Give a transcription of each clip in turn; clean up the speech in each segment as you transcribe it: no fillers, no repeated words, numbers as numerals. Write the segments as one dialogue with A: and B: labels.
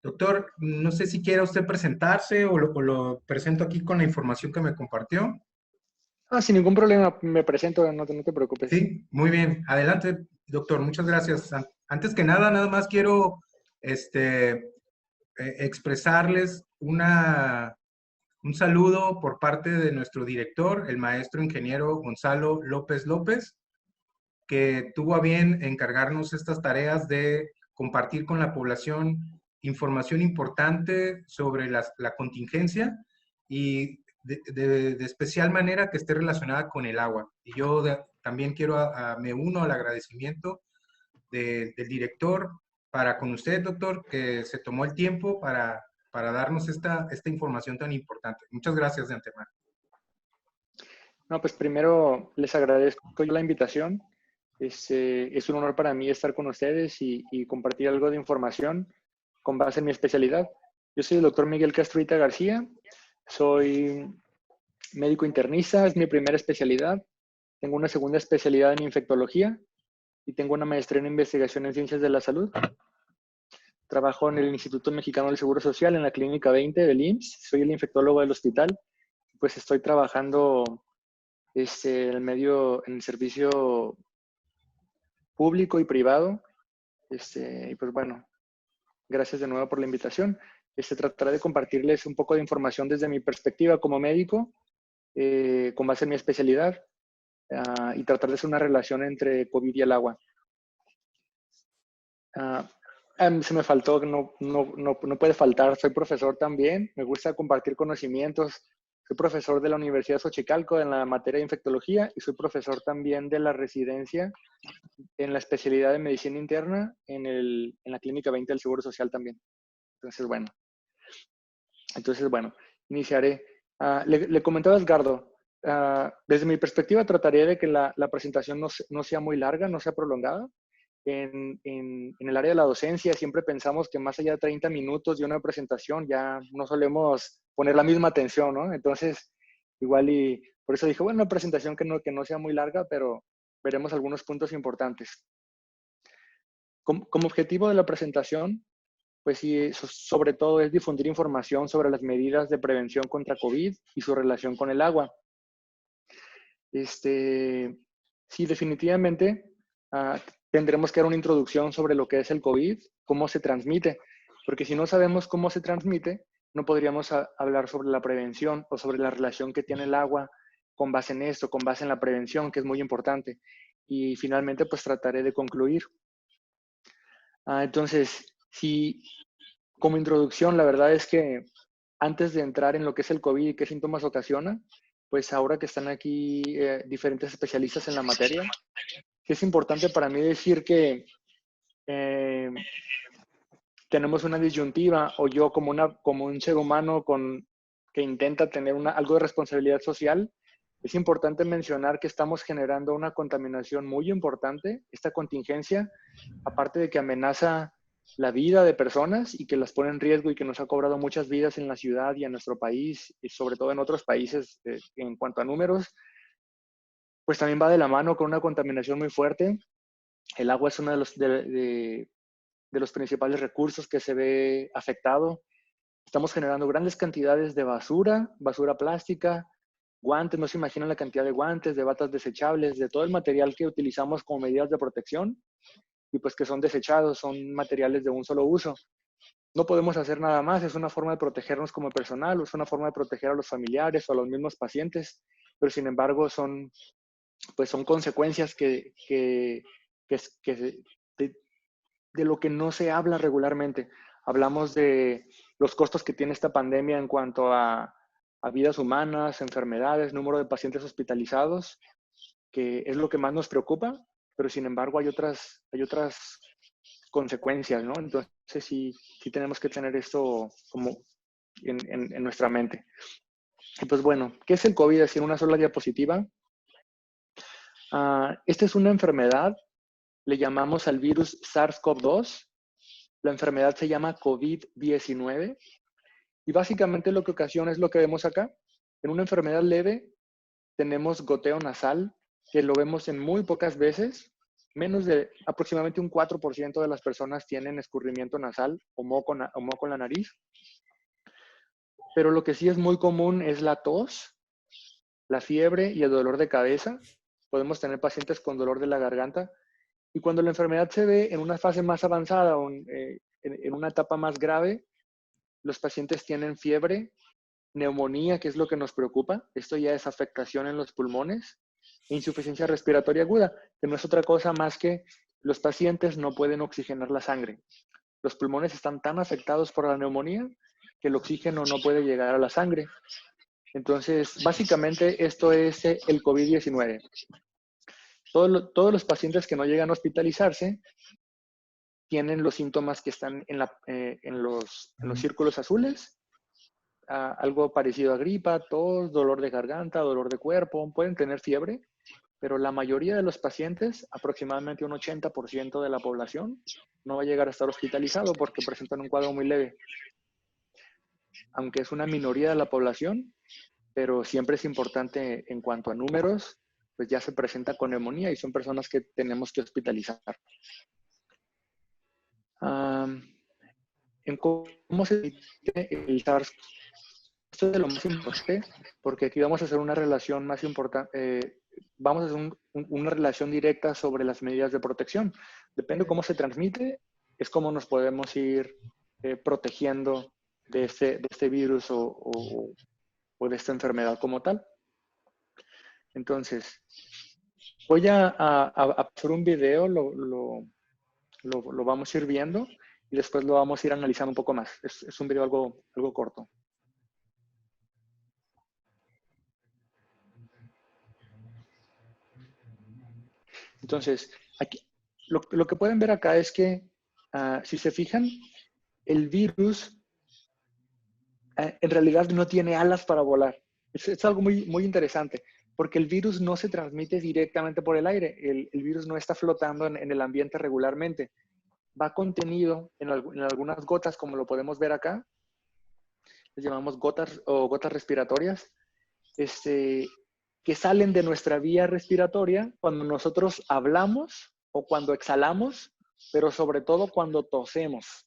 A: Doctor, no sé si quiera usted presentarse o lo presento aquí con la información que me compartió.
B: Sin ningún problema, me presento, no te preocupes.
A: Sí, muy bien. Adelante, doctor. Muchas gracias. Antes que nada, nada más quiero expresarles un saludo por parte de nuestro director, el maestro ingeniero Gonzalo López López, que tuvo a bien encargarnos estas tareas de compartir con la población información importante sobre la contingencia y de especial manera que esté relacionada con el agua. Y yo también me uno al agradecimiento del director para con usted, doctor, que se tomó el tiempo para darnos esta información tan importante. Muchas gracias de antemano.
B: No, pues primero les agradezco yo la invitación. Es un honor para mí estar con ustedes y compartir algo de información con base en mi especialidad. Yo soy el doctor Miguel Castruita García, soy médico internista, es mi primera especialidad. Tengo una segunda especialidad en infectología y tengo una maestría en investigación en ciencias de la salud. Trabajo en el Instituto Mexicano del Seguro Social en la Clínica 20 del IMSS. Soy el infectólogo del hospital. Pues estoy trabajando en el servicio público y privado. Y pues bueno, gracias de nuevo por la invitación. Trataré de compartirles un poco de información desde mi perspectiva como médico, con base en mi especialidad, y tratar de hacer una relación entre COVID y el agua. Se me faltó, no puede faltar, soy profesor también, me gusta compartir conocimientos. Soy profesor de la Universidad de Xochicalco en la materia de infectología y soy profesor también de la residencia en la especialidad de medicina interna en la Clínica 20 del Seguro Social también. Entonces, bueno, iniciaré. Le comentaba a Edgardo, desde mi perspectiva trataré de que la presentación no sea muy larga, no sea prolongada. En el área de la docencia siempre pensamos que más allá de 30 minutos de una presentación ya no solemos poner la misma atención, ¿no? Entonces, igual y por eso dije, bueno, una presentación que no sea muy larga, pero veremos algunos puntos importantes. Como objetivo de la presentación, pues sí, sobre todo es difundir información sobre las medidas de prevención contra COVID y su relación con el agua. Sí, definitivamente tendremos que dar una introducción sobre lo que es el COVID, cómo se transmite, porque si no sabemos cómo se transmite, no podríamos hablar sobre la prevención o sobre la relación que tiene el agua con base en esto, con base en la prevención, que es muy importante. Y finalmente, pues trataré de concluir. Entonces, si como introducción, la verdad es que antes de entrar en lo que es el COVID y qué síntomas ocasiona, pues ahora que están aquí diferentes especialistas en la materia, es importante para mí decir que tenemos una disyuntiva, o yo como un ser humano que intenta tener algo de responsabilidad social, es importante mencionar que estamos generando una contaminación muy importante. Esta contingencia, aparte de que amenaza la vida de personas y que las pone en riesgo y que nos ha cobrado muchas vidas en la ciudad y en nuestro país, y sobre todo en otros países en cuanto a números, pues también va de la mano con una contaminación muy fuerte. El agua es uno de los principales recursos que se ve afectado. Estamos generando grandes cantidades de basura plástica, guantes, no se imaginan la cantidad de guantes, de batas desechables, de todo el material que utilizamos como medidas de protección y pues que son desechados, son materiales de un solo uso. No podemos hacer nada más, es una forma de protegernos como personal, es una forma de proteger a los familiares o a los mismos pacientes, pero sin embargo son consecuencias de lo que no se habla regularmente. Hablamos de los costos que tiene esta pandemia en cuanto a vidas humanas, enfermedades, número de pacientes hospitalizados, que es lo que más nos preocupa, pero sin embargo hay otras consecuencias, ¿no? Entonces sí tenemos que tener esto como en nuestra mente. Y pues bueno, ¿qué es el COVID? Así en una sola diapositiva. Esta es una enfermedad, le llamamos al virus SARS-CoV-2. La enfermedad se llama COVID-19 y básicamente lo que ocasiona es lo que vemos acá. En una enfermedad leve tenemos goteo nasal, que lo vemos en muy pocas veces. menos de aproximadamente un 4% de las personas tienen escurrimiento nasal o moco en la nariz. Pero lo que sí es muy común es la tos, la fiebre y el dolor de cabeza. Podemos tener pacientes con dolor de la garganta. Y cuando la enfermedad se ve en una fase más avanzada o en una etapa más grave, los pacientes tienen fiebre, neumonía, que es lo que nos preocupa. Esto ya es afectación en los pulmones. E insuficiencia respiratoria aguda, que no es otra cosa más que los pacientes no pueden oxigenar la sangre. Los pulmones están tan afectados por la neumonía que el oxígeno no puede llegar a la sangre. Entonces, básicamente esto es el COVID-19. Todos los pacientes que no llegan a hospitalizarse tienen los síntomas que están en los círculos azules, algo parecido a gripa, tos, dolor de garganta, dolor de cuerpo, pueden tener fiebre, pero la mayoría de los pacientes, aproximadamente un 80% de la población, no va a llegar a estar hospitalizado porque presentan un cuadro muy leve. Aunque es una minoría de la población, pero siempre es importante en cuanto a números, pues ya se presenta con neumonía y son personas que tenemos que hospitalizar. En cómo se transmite el SARS. Esto es de lo más importante, porque aquí vamos a hacer una relación más importante, vamos a hacer una relación directa sobre las medidas de protección. Depende de cómo se transmite, es cómo nos podemos ir protegiendo de este virus o de esta enfermedad como tal. Entonces, voy a hacer un video, lo vamos a ir viendo y después lo vamos a ir analizando un poco más. Es un video algo corto. Entonces, aquí, lo que pueden ver acá es que, si se fijan, el virus en realidad no tiene alas para volar. Es algo muy interesante, porque el virus no se transmite directamente por el aire. El virus no está flotando en el ambiente regularmente. Va contenido en algunas gotas, como lo podemos ver acá. Les llamamos gotas o gotas respiratorias, que salen de nuestra vía respiratoria cuando nosotros hablamos o cuando exhalamos, pero sobre todo cuando tosemos.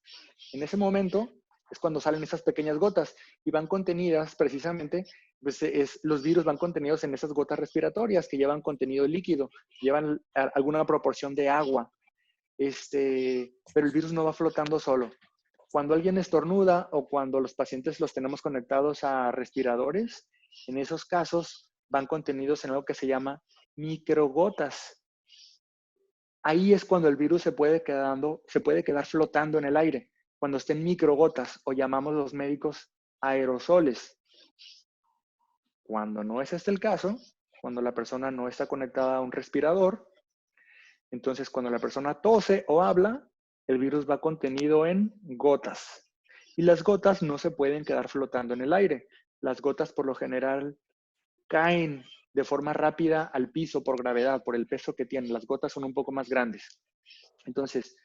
B: En ese momento es cuando salen esas pequeñas gotas y van contenidas precisamente, pues los virus van contenidos en esas gotas respiratorias que llevan contenido líquido, llevan alguna proporción de agua, pero el virus no va flotando solo. Cuando alguien estornuda o cuando los pacientes los tenemos conectados a respiradores, en esos casos van contenidos en algo que se llama microgotas. Ahí es cuando el virus se puede quedar flotando en el aire, cuando estén microgotas, o llamamos los médicos aerosoles. Cuando no es este el caso, cuando la persona no está conectada a un respirador, entonces cuando la persona tose o habla, el virus va contenido en gotas. Y las gotas no se pueden quedar flotando en el aire. Las gotas por lo general caen de forma rápida al piso por gravedad, por el peso que tienen. Las gotas son un poco más grandes. Entonces,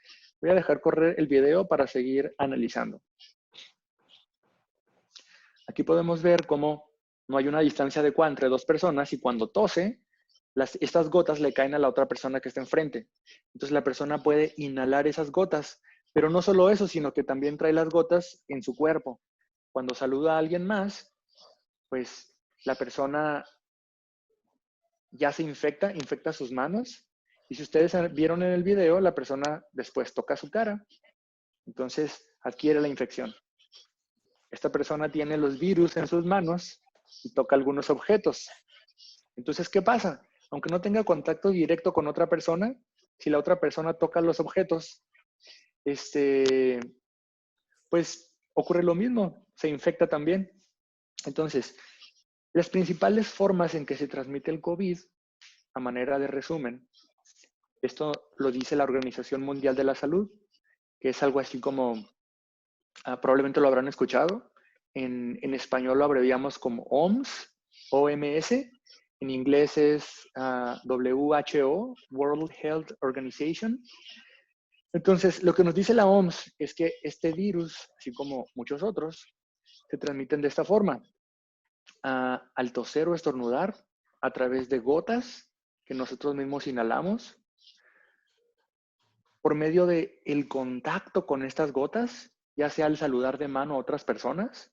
B: voy a dejar correr el video para seguir analizando. Aquí podemos ver cómo no hay una distancia adecuada entre dos personas y cuando tose, estas gotas le caen a la otra persona que está enfrente. Entonces la persona puede inhalar esas gotas, pero no solo eso, sino que también trae las gotas en su cuerpo. Cuando saluda a alguien más, pues la persona ya se infecta sus manos. Y si ustedes vieron en el video, la persona después toca su cara. Entonces adquiere la infección. Esta persona tiene los virus en sus manos y toca algunos objetos. Entonces, ¿qué pasa? Aunque no tenga contacto directo con otra persona, si la otra persona toca los objetos, pues ocurre lo mismo, se infecta también. Entonces, las principales formas en que se transmite el COVID, a manera de resumen, esto lo dice la Organización Mundial de la Salud, que es algo así como, probablemente lo habrán escuchado, en español lo abreviamos como OMS, OMS, en inglés es WHO, World Health Organization. Entonces, lo que nos dice la OMS es que este virus, así como muchos otros, se transmiten de esta forma. Al toser o estornudar, a través de gotas que nosotros mismos inhalamos, por medio de el contacto con estas gotas, ya sea al saludar de mano a otras personas,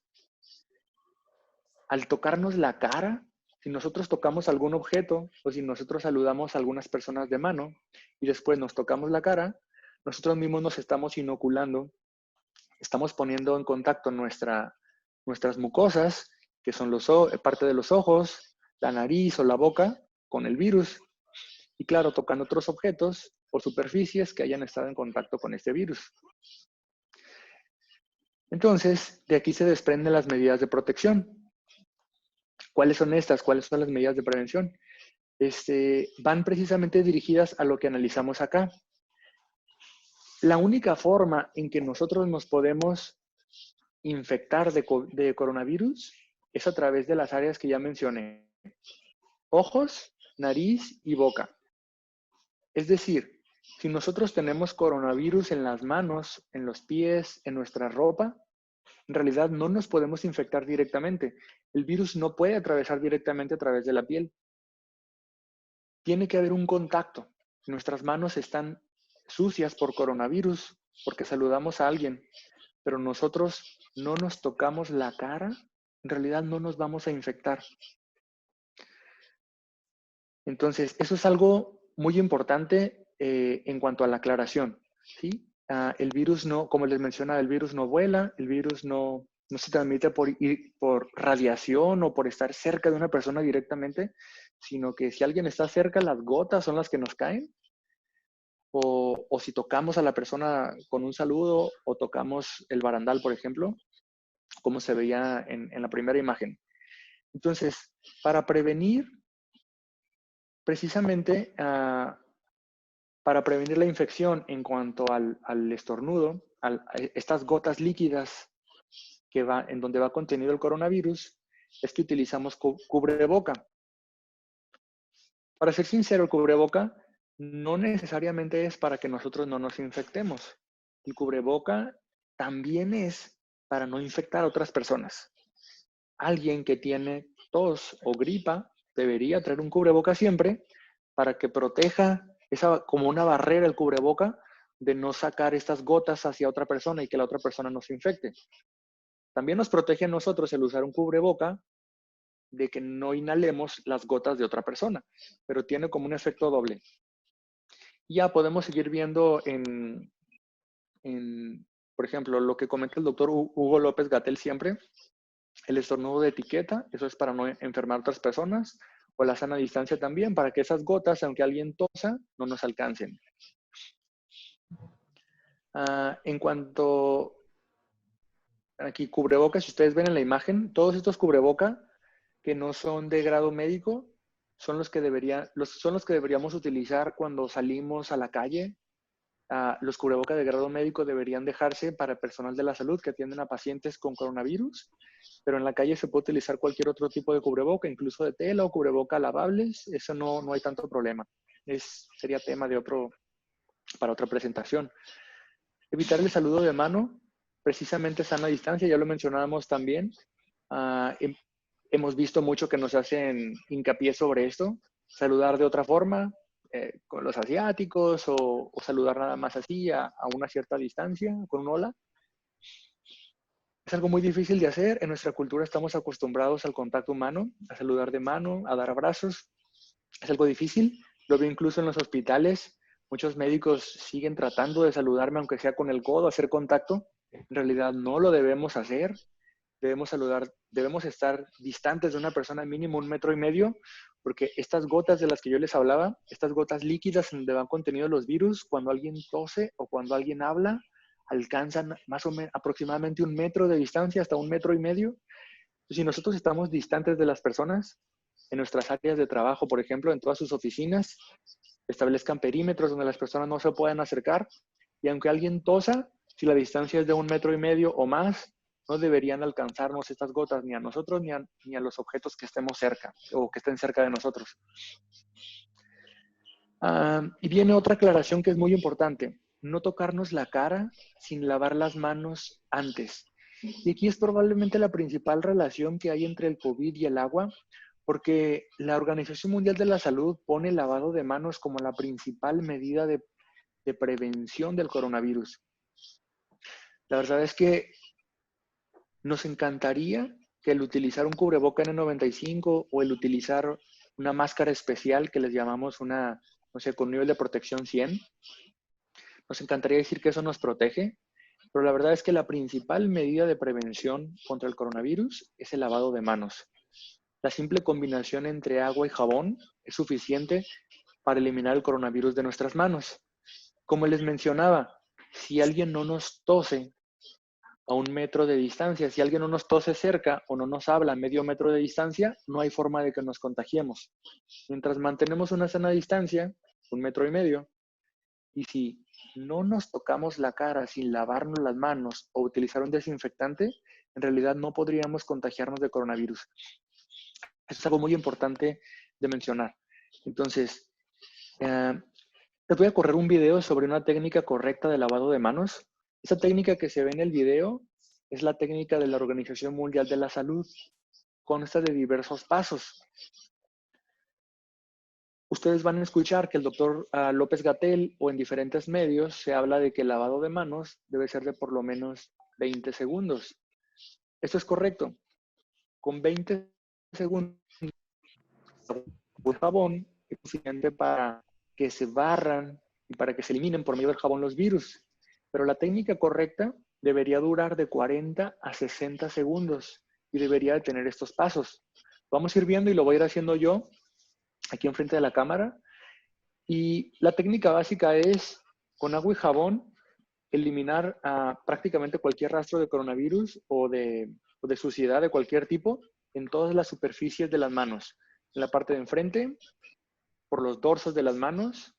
B: al tocarnos la cara. Si nosotros tocamos algún objeto o si nosotros saludamos a algunas personas de mano y después nos tocamos la cara, nosotros mismos nos estamos inoculando, estamos poniendo en contacto nuestras mucosas, que son parte de los ojos, la nariz o la boca, con el virus. Y claro, tocando otros objetos o superficies que hayan estado en contacto con este virus. Entonces, de aquí se desprenden las medidas de protección. ¿Cuáles son estas? ¿Cuáles son las medidas de prevención? Van precisamente dirigidas a lo que analizamos acá. La única forma en que nosotros nos podemos infectar de coronavirus es a través de las áreas que ya mencioné. Ojos, nariz y boca. Es decir, si nosotros tenemos coronavirus en las manos, en los pies, en nuestra ropa, en realidad no nos podemos infectar directamente. El virus no puede atravesar directamente a través de la piel. Tiene que haber un contacto. Nuestras manos están sucias por coronavirus porque saludamos a alguien, pero nosotros no nos tocamos la cara, en realidad no nos vamos a infectar. Entonces, eso es algo muy importante en cuanto a la aclaración, ¿sí? El virus no, como les mencionaba, el virus no vuela, el virus no se transmite por radiación o por estar cerca de una persona directamente, sino que si alguien está cerca, las gotas son las que nos caen. O si tocamos a la persona con un saludo o tocamos el barandal, por ejemplo, como se veía en la primera imagen. Entonces, para prevenir, precisamente, para prevenir la infección en cuanto al estornudo, a estas gotas líquidas en donde va contenido el coronavirus, es que utilizamos cubreboca. Para ser sincero, el cubreboca no necesariamente es para que nosotros no nos infectemos. El cubreboca también es para no infectar a otras personas. Alguien que tiene tos o gripa debería traer un cubreboca siempre para que proteja como una barrera el cubreboca de no sacar estas gotas hacia otra persona y que la otra persona no se infecte. También nos protege a nosotros el usar un cubreboca de que no inhalemos las gotas de otra persona, pero tiene como un efecto doble. Ya podemos seguir viendo por ejemplo, lo que comenta el doctor Hugo López-Gatell siempre, el estornudo de etiqueta, eso es para no enfermar a otras personas, o la sana distancia también, para que esas gotas, aunque alguien tosa, no nos alcancen. En cuanto aquí cubrebocas, si ustedes ven en la imagen, todos estos cubrebocas que no son de grado médico son los que deberíamos utilizar cuando salimos a la calle. Los cubrebocas de grado médico deberían dejarse para personal de la salud que atienden a pacientes con coronavirus, pero en la calle se puede utilizar cualquier otro tipo de cubreboca, incluso de tela o cubreboca lavables. Eso no hay tanto problema. Sería tema para otra presentación. Evitar el saludo de mano, precisamente sana distancia, ya lo mencionábamos también. Hemos visto mucho que nos hacen hincapié sobre esto. Saludar de otra forma, con los asiáticos, o saludar nada más así a una cierta distancia, con un hola. Es algo muy difícil de hacer. En nuestra cultura estamos acostumbrados al contacto humano, a saludar de mano, a dar abrazos. Es algo difícil. Lo veo incluso en los hospitales. Muchos médicos siguen tratando de saludarme, aunque sea con el codo, hacer contacto. En realidad no lo debemos hacer. Debemos estar distantes de una persona mínimo 1,5 metros, porque estas gotas de las que yo les hablaba, estas gotas líquidas en donde van contenidos los virus, cuando alguien tose o cuando alguien habla, alcanzan más o menos aproximadamente 1 metro de distancia, hasta 1,5 metros. Si nosotros estamos distantes de las personas, en nuestras áreas de trabajo, por ejemplo, en todas sus oficinas, establezcan perímetros donde las personas no se puedan acercar, y aunque alguien tosa, si la distancia es de 1,5 metros o más, no deberían alcanzarnos estas gotas ni a nosotros ni a los objetos que estemos cerca o que estén cerca de nosotros. Y viene otra aclaración que es muy importante. No tocarnos la cara sin lavar las manos antes. Y aquí es probablemente la principal relación que hay entre el COVID y el agua, porque la Organización Mundial de la Salud pone el lavado de manos como la principal medida de prevención del coronavirus. La verdad es que nos encantaría que el utilizar un cubreboca N95 o el utilizar una máscara especial que les llamamos una, no sé, con nivel de protección 100, nos encantaría decir que eso nos protege, pero la verdad es que la principal medida de prevención contra el coronavirus es el lavado de manos. La simple combinación entre agua y jabón es suficiente para eliminar el coronavirus de nuestras manos. Como les mencionaba, si alguien no nos tose a 1 metro de distancia, si alguien no nos tose cerca o no nos habla a medio metro de distancia, no hay forma de que nos contagiemos. Mientras mantenemos una sana distancia, 1,5 metros, y si no nos tocamos la cara sin lavarnos las manos o utilizar un desinfectante, en realidad no podríamos contagiarnos de coronavirus. Eso es algo muy importante de mencionar. Entonces, les voy a correr un video sobre una técnica correcta de lavado de manos. Esa técnica que se ve en el video es la técnica de la Organización Mundial de la Salud. Consta de diversos pasos. Ustedes van a escuchar que el doctor López-Gatell o en diferentes medios se habla de que el lavado de manos debe ser de por lo menos 20 segundos. Esto es correcto. Con 20 segundos de jabón es suficiente para que se barran y para que se eliminen por medio del jabón los virus. Pero la técnica correcta debería durar de 40 a 60 segundos y debería de tener estos pasos. Vamos a ir viendo y lo voy a ir haciendo yo aquí enfrente de la cámara. Y la técnica básica es, con agua y jabón, eliminar prácticamente cualquier rastro de coronavirus o de suciedad de cualquier tipo en todas las superficies de las manos. En la parte de enfrente, por los dorsos de las manos,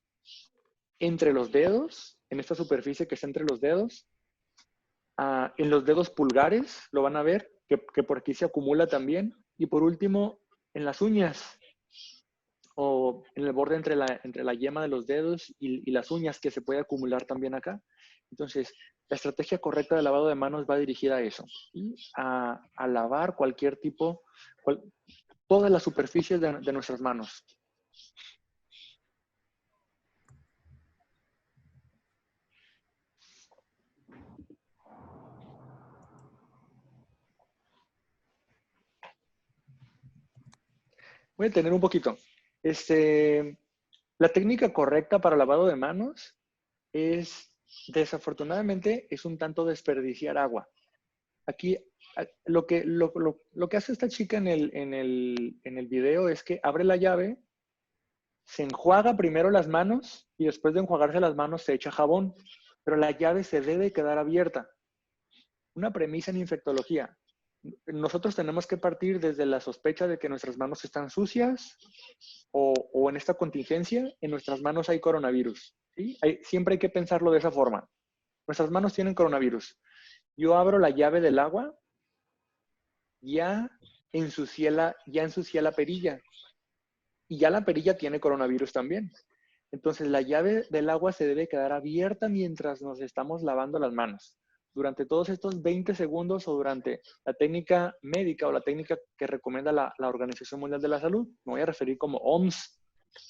B: entre los dedos, en esta superficie que está entre los dedos, en los dedos pulgares, lo van a ver, que por aquí se acumula también. Y por último, en las uñas, o en el borde entre la yema de los dedos y las uñas, que se puede acumular también acá. Entonces, la estrategia correcta de lavado de manos va dirigida a eso, y a lavar cualquier tipo, todas las superficies de nuestras manos. Voy a detener un poquito. La técnica correcta para lavado de manos es, desafortunadamente, es un tanto desperdiciar agua. Aquí, lo que hace esta chica en el video es que abre la llave, se enjuaga primero las manos y después de enjuagarse las manos se echa jabón, pero la llave se debe quedar abierta. Una premisa en infectología. Nosotros tenemos que partir desde la sospecha de que nuestras manos están sucias o en esta contingencia, en nuestras manos hay coronavirus. ¿Sí? Siempre hay que pensarlo de esa forma. Nuestras manos tienen coronavirus. Yo abro la llave del agua, ya ensucié la perilla. Y ya la perilla tiene coronavirus también. Entonces, la llave del agua se debe quedar abierta mientras nos estamos lavando las manos. Durante todos estos 20 segundos o durante la técnica médica o la técnica que recomienda la Organización Mundial de la Salud, me voy a referir como OMS,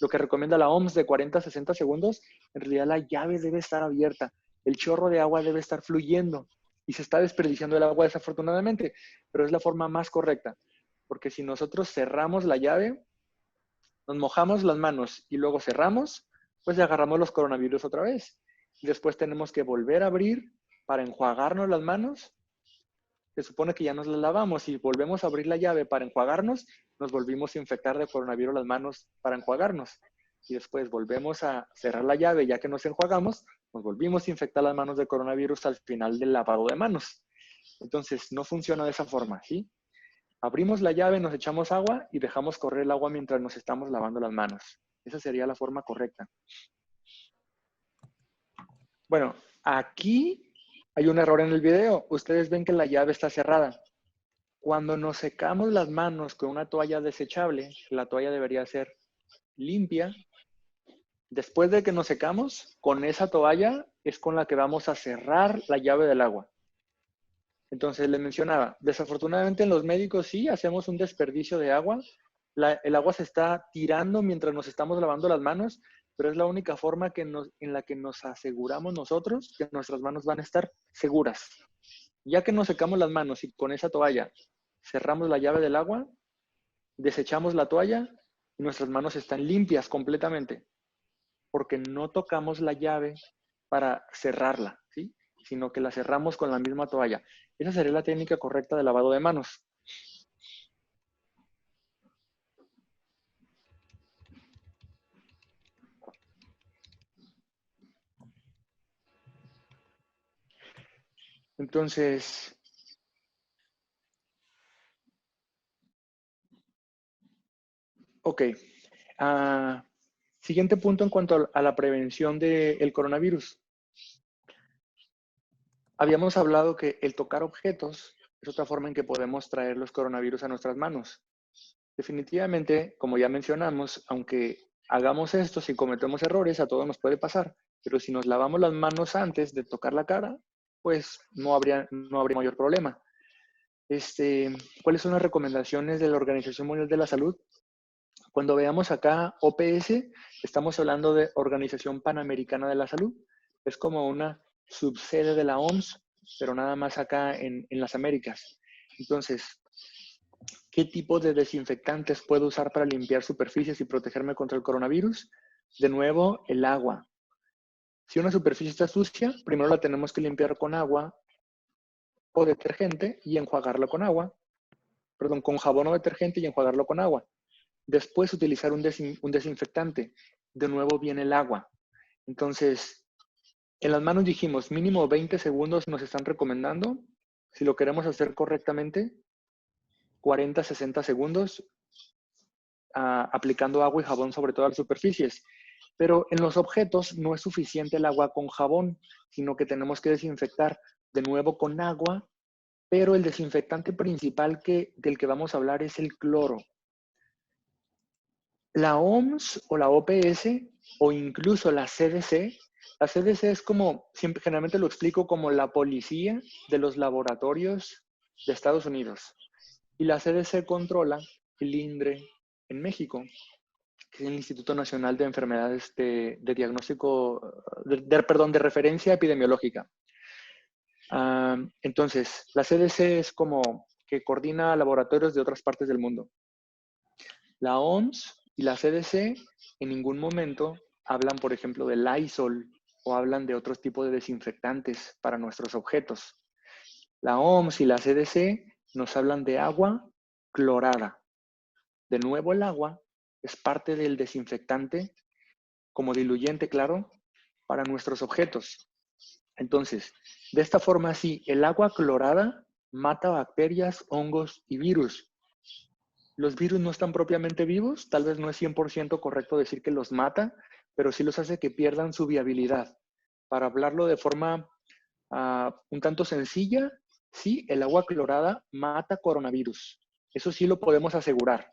B: lo que recomienda la OMS de 40 a 60 segundos, en realidad la llave debe estar abierta, el chorro de agua debe estar fluyendo y se está desperdiciando el agua desafortunadamente, pero es la forma más correcta, porque si nosotros cerramos la llave, nos mojamos las manos y luego cerramos, pues agarramos los coronavirus otra vez. Y después tenemos que volver a abrir para enjuagarnos las manos. Se supone que ya nos las lavamos y volvemos a abrir la llave para enjuagarnos, nos volvimos a infectar de coronavirus las manos para enjuagarnos. Y después volvemos a cerrar la llave, ya que nos enjuagamos, nos volvimos a infectar las manos de coronavirus al final del lavado de manos. Entonces, no funciona de esa forma, ¿sí? Abrimos la llave, nos echamos agua y dejamos correr el agua mientras nos estamos lavando las manos. Esa sería la forma correcta. Bueno, aquí hay un error en el video. Ustedes ven que la llave está cerrada. Cuando nos secamos las manos con una toalla desechable, la toalla debería ser limpia. Después de que nos secamos, con esa toalla es con la que vamos a cerrar la llave del agua. Entonces, les mencionaba, desafortunadamente en los médicos sí hacemos un desperdicio de agua. El agua se está tirando mientras nos estamos lavando las manos, pero es la única forma en la que nos aseguramos nosotros que nuestras manos van a estar seguras. Ya que nos secamos las manos y con esa toalla cerramos la llave del agua, desechamos la toalla y nuestras manos están limpias completamente, porque no tocamos la llave para cerrarla, ¿sí? Sino que la cerramos con la misma toalla. Esa sería la técnica correcta de lavado de manos. Entonces, ok. Siguiente punto en cuanto a la prevención del coronavirus. Habíamos hablado que el tocar objetos es otra forma en que podemos traer los coronavirus a nuestras manos. Definitivamente, como ya mencionamos, aunque hagamos esto, si cometemos errores, a todos nos puede pasar, pero si nos lavamos las manos antes de tocar la cara, pues no habría mayor problema. ¿Cuáles son las recomendaciones de la Organización Mundial de la Salud? Cuando veamos acá OPS, estamos hablando de Organización Panamericana de la Salud. Es como una subsede de la OMS, pero nada más acá en las Américas. Entonces, ¿qué tipo de desinfectantes puedo usar para limpiar superficies y protegerme contra el coronavirus? De nuevo, el agua. Si una superficie está sucia, primero la tenemos que limpiar con agua o detergente y enjuagarla con agua. Perdón, con jabón o detergente y enjuagarlo con agua. Después utilizar un desinfectante. De nuevo viene el agua. Entonces, en las manos dijimos mínimo 20 segundos nos están recomendando. Si lo queremos hacer correctamente, 40, 60 segundos aplicando agua y jabón sobre todas las superficies. Pero en los objetos no es suficiente el agua con jabón, sino que tenemos que desinfectar de nuevo con agua, pero el desinfectante principal del que vamos a hablar es el cloro. La OMS o la OPS o incluso la CDC es como, siempre, generalmente lo explico como la policía de los laboratorios de Estados Unidos. Y la CDC controla el INDRE en México, que es el Instituto Nacional de Enfermedades de Diagnóstico, de referencia epidemiológica. Entonces, la CDC es como que coordina laboratorios de otras partes del mundo. La OMS y la CDC en ningún momento hablan, por ejemplo, del Lysol o hablan de otros tipos de desinfectantes para nuestros objetos. La OMS y la CDC nos hablan de agua clorada. De nuevo, el agua es parte del desinfectante como diluyente, claro, para nuestros objetos. Entonces, de esta forma, sí, el agua clorada mata bacterias, hongos y virus. Los virus no están propiamente vivos, tal vez no es 100% correcto decir que los mata, pero sí los hace que pierdan su viabilidad. Para hablarlo de forma un tanto sencilla, sí, el agua clorada mata coronavirus. Eso sí lo podemos asegurar.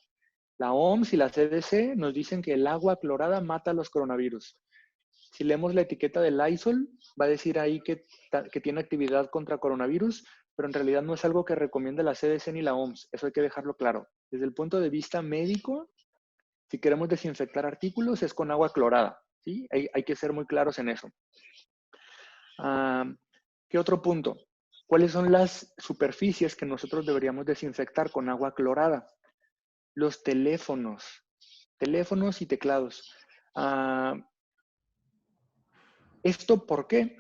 B: La OMS y la CDC nos dicen que el agua clorada mata los coronavirus. Si leemos la etiqueta del Lysol, va a decir ahí que tiene actividad contra coronavirus, pero en realidad no es algo que recomienda la CDC ni la OMS. Eso hay que dejarlo claro. Desde el punto de vista médico, si queremos desinfectar artículos, es con agua clorada. ¿Sí? Hay que ser muy claros en eso. ¿Qué otro punto? ¿Cuáles son las superficies que nosotros deberíamos desinfectar con agua clorada? Los teléfonos y teclados. ¿Esto por qué?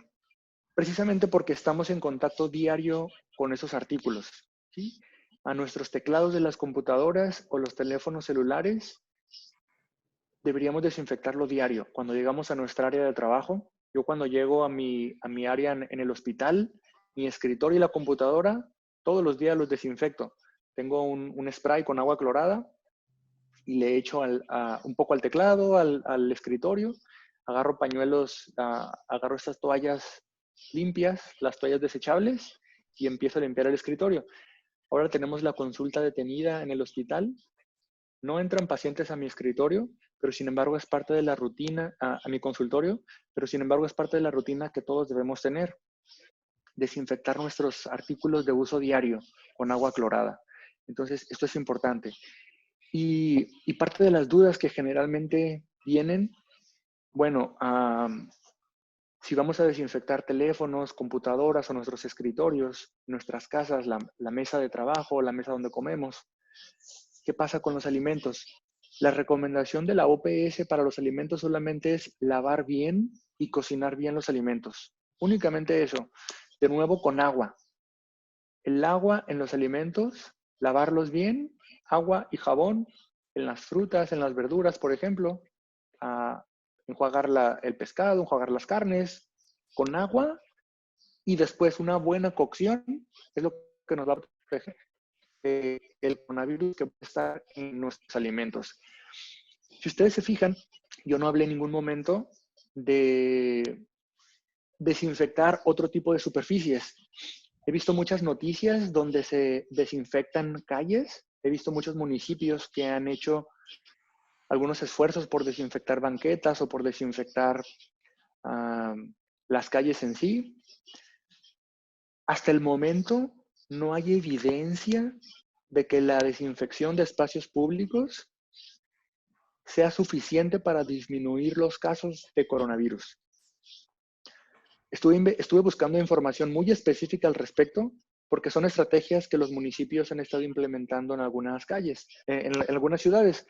B: Precisamente porque estamos en contacto diario con esos artículos. ¿Sí? A nuestros teclados de las computadoras o los teléfonos celulares deberíamos desinfectarlo diario. Cuando llegamos a nuestra área de trabajo, yo cuando llego a mi área en el hospital, mi escritorio y la computadora, todos los días los desinfecto. Tengo un spray con agua clorada y le echo un poco al teclado, al escritorio, agarro pañuelos, agarro estas toallas limpias, las toallas desechables, y empiezo a limpiar el escritorio. Ahora tenemos la consulta detenida en el hospital. No entran pacientes a mi escritorio, pero sin embargo es parte de la rutina, a mi consultorio, pero sin embargo es parte de la rutina que todos debemos tener. Desinfectar nuestros artículos de uso diario con agua clorada. Entonces, esto es importante. Y parte de las dudas que generalmente vienen Bueno, si vamos a desinfectar teléfonos, computadoras o nuestros escritorios, nuestras casas, la mesa de trabajo, la mesa donde comemos, ¿qué pasa con los alimentos? La recomendación de la OPS para los alimentos solamente es lavar bien y cocinar bien los alimentos. Únicamente eso. De nuevo con agua. El agua en los alimentos, lavarlos bien, agua y jabón en las frutas, en las verduras, por ejemplo, enjuagar el pescado, enjuagar las carnes con agua y después una buena cocción es lo que nos va a proteger el coronavirus que puede estar en nuestros alimentos. Si ustedes se fijan, yo no hablé en ningún momento de desinfectar otro tipo de superficies. He visto muchas noticias donde se desinfectan calles. He visto muchos municipios que han hecho algunos esfuerzos por desinfectar banquetas o por desinfectar las calles en sí. Hasta el momento no hay evidencia de que la desinfección de espacios públicos sea suficiente para disminuir los casos de coronavirus. Estuve buscando información muy específica al respecto porque son estrategias que los municipios han estado implementando en algunas calles, en algunas ciudades.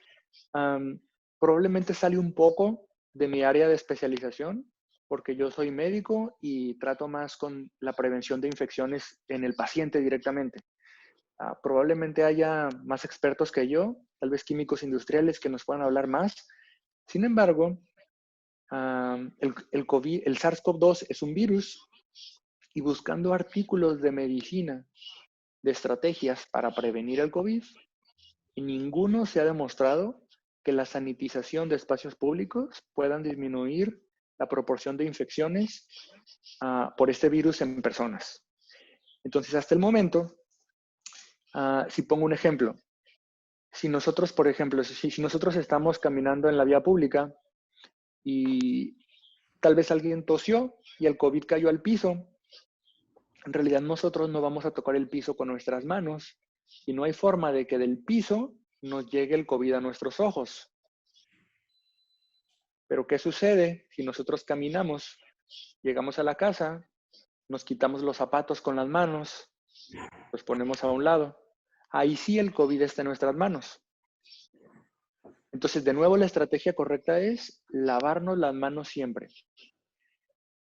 B: Probablemente sale un poco de mi área de especialización porque yo soy médico y trato más con la prevención de infecciones en el paciente directamente. Probablemente haya más expertos que yo, tal vez químicos industriales que nos puedan hablar más. Sin embargo, el SARS-CoV-2 es un virus y buscando artículos de medicina, de estrategias para prevenir el COVID, y ninguno se ha demostrado que la sanitización de espacios públicos puedan disminuir la proporción de infecciones por este virus en personas. Entonces, hasta el momento, si pongo un ejemplo, si nosotros, por ejemplo, si nosotros estamos caminando en la vía pública y tal vez alguien tosió y el COVID cayó al piso, en realidad nosotros no vamos a tocar el piso con nuestras manos y no hay forma de que del piso nos llegue el COVID a nuestros ojos. Pero ¿qué sucede si nosotros caminamos, llegamos a la casa, nos quitamos los zapatos con las manos, los ponemos a un lado? Ahí sí el COVID está en nuestras manos. Entonces, de nuevo, la estrategia correcta es lavarnos las manos siempre.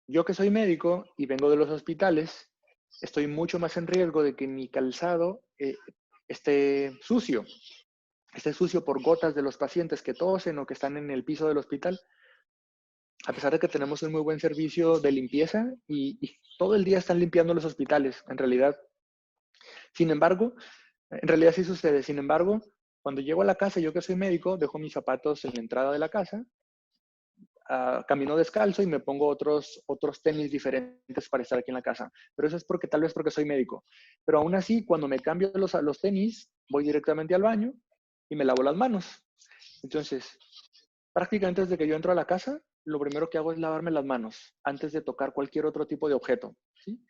B: Yo que soy médico y vengo de los hospitales, estoy mucho más en riesgo de que mi calzado esté sucio por gotas de los pacientes que tosen o que están en el piso del hospital. A pesar de que tenemos un muy buen servicio de limpieza y todo el día están limpiando los hospitales, en realidad. Sin embargo, en realidad sí sucede. Sin embargo, cuando llego a la casa, yo que soy médico, dejo mis zapatos en la entrada de la casa, camino descalzo y me pongo otros tenis diferentes para estar aquí en la casa. Pero eso es porque tal vez porque soy médico. Pero aún así, cuando me cambio los tenis, voy directamente al baño y me lavo las manos. Entonces, prácticamente desde que yo entro a la casa, lo primero que hago es lavarme las manos antes de tocar cualquier otro tipo de objeto. ¿Sí?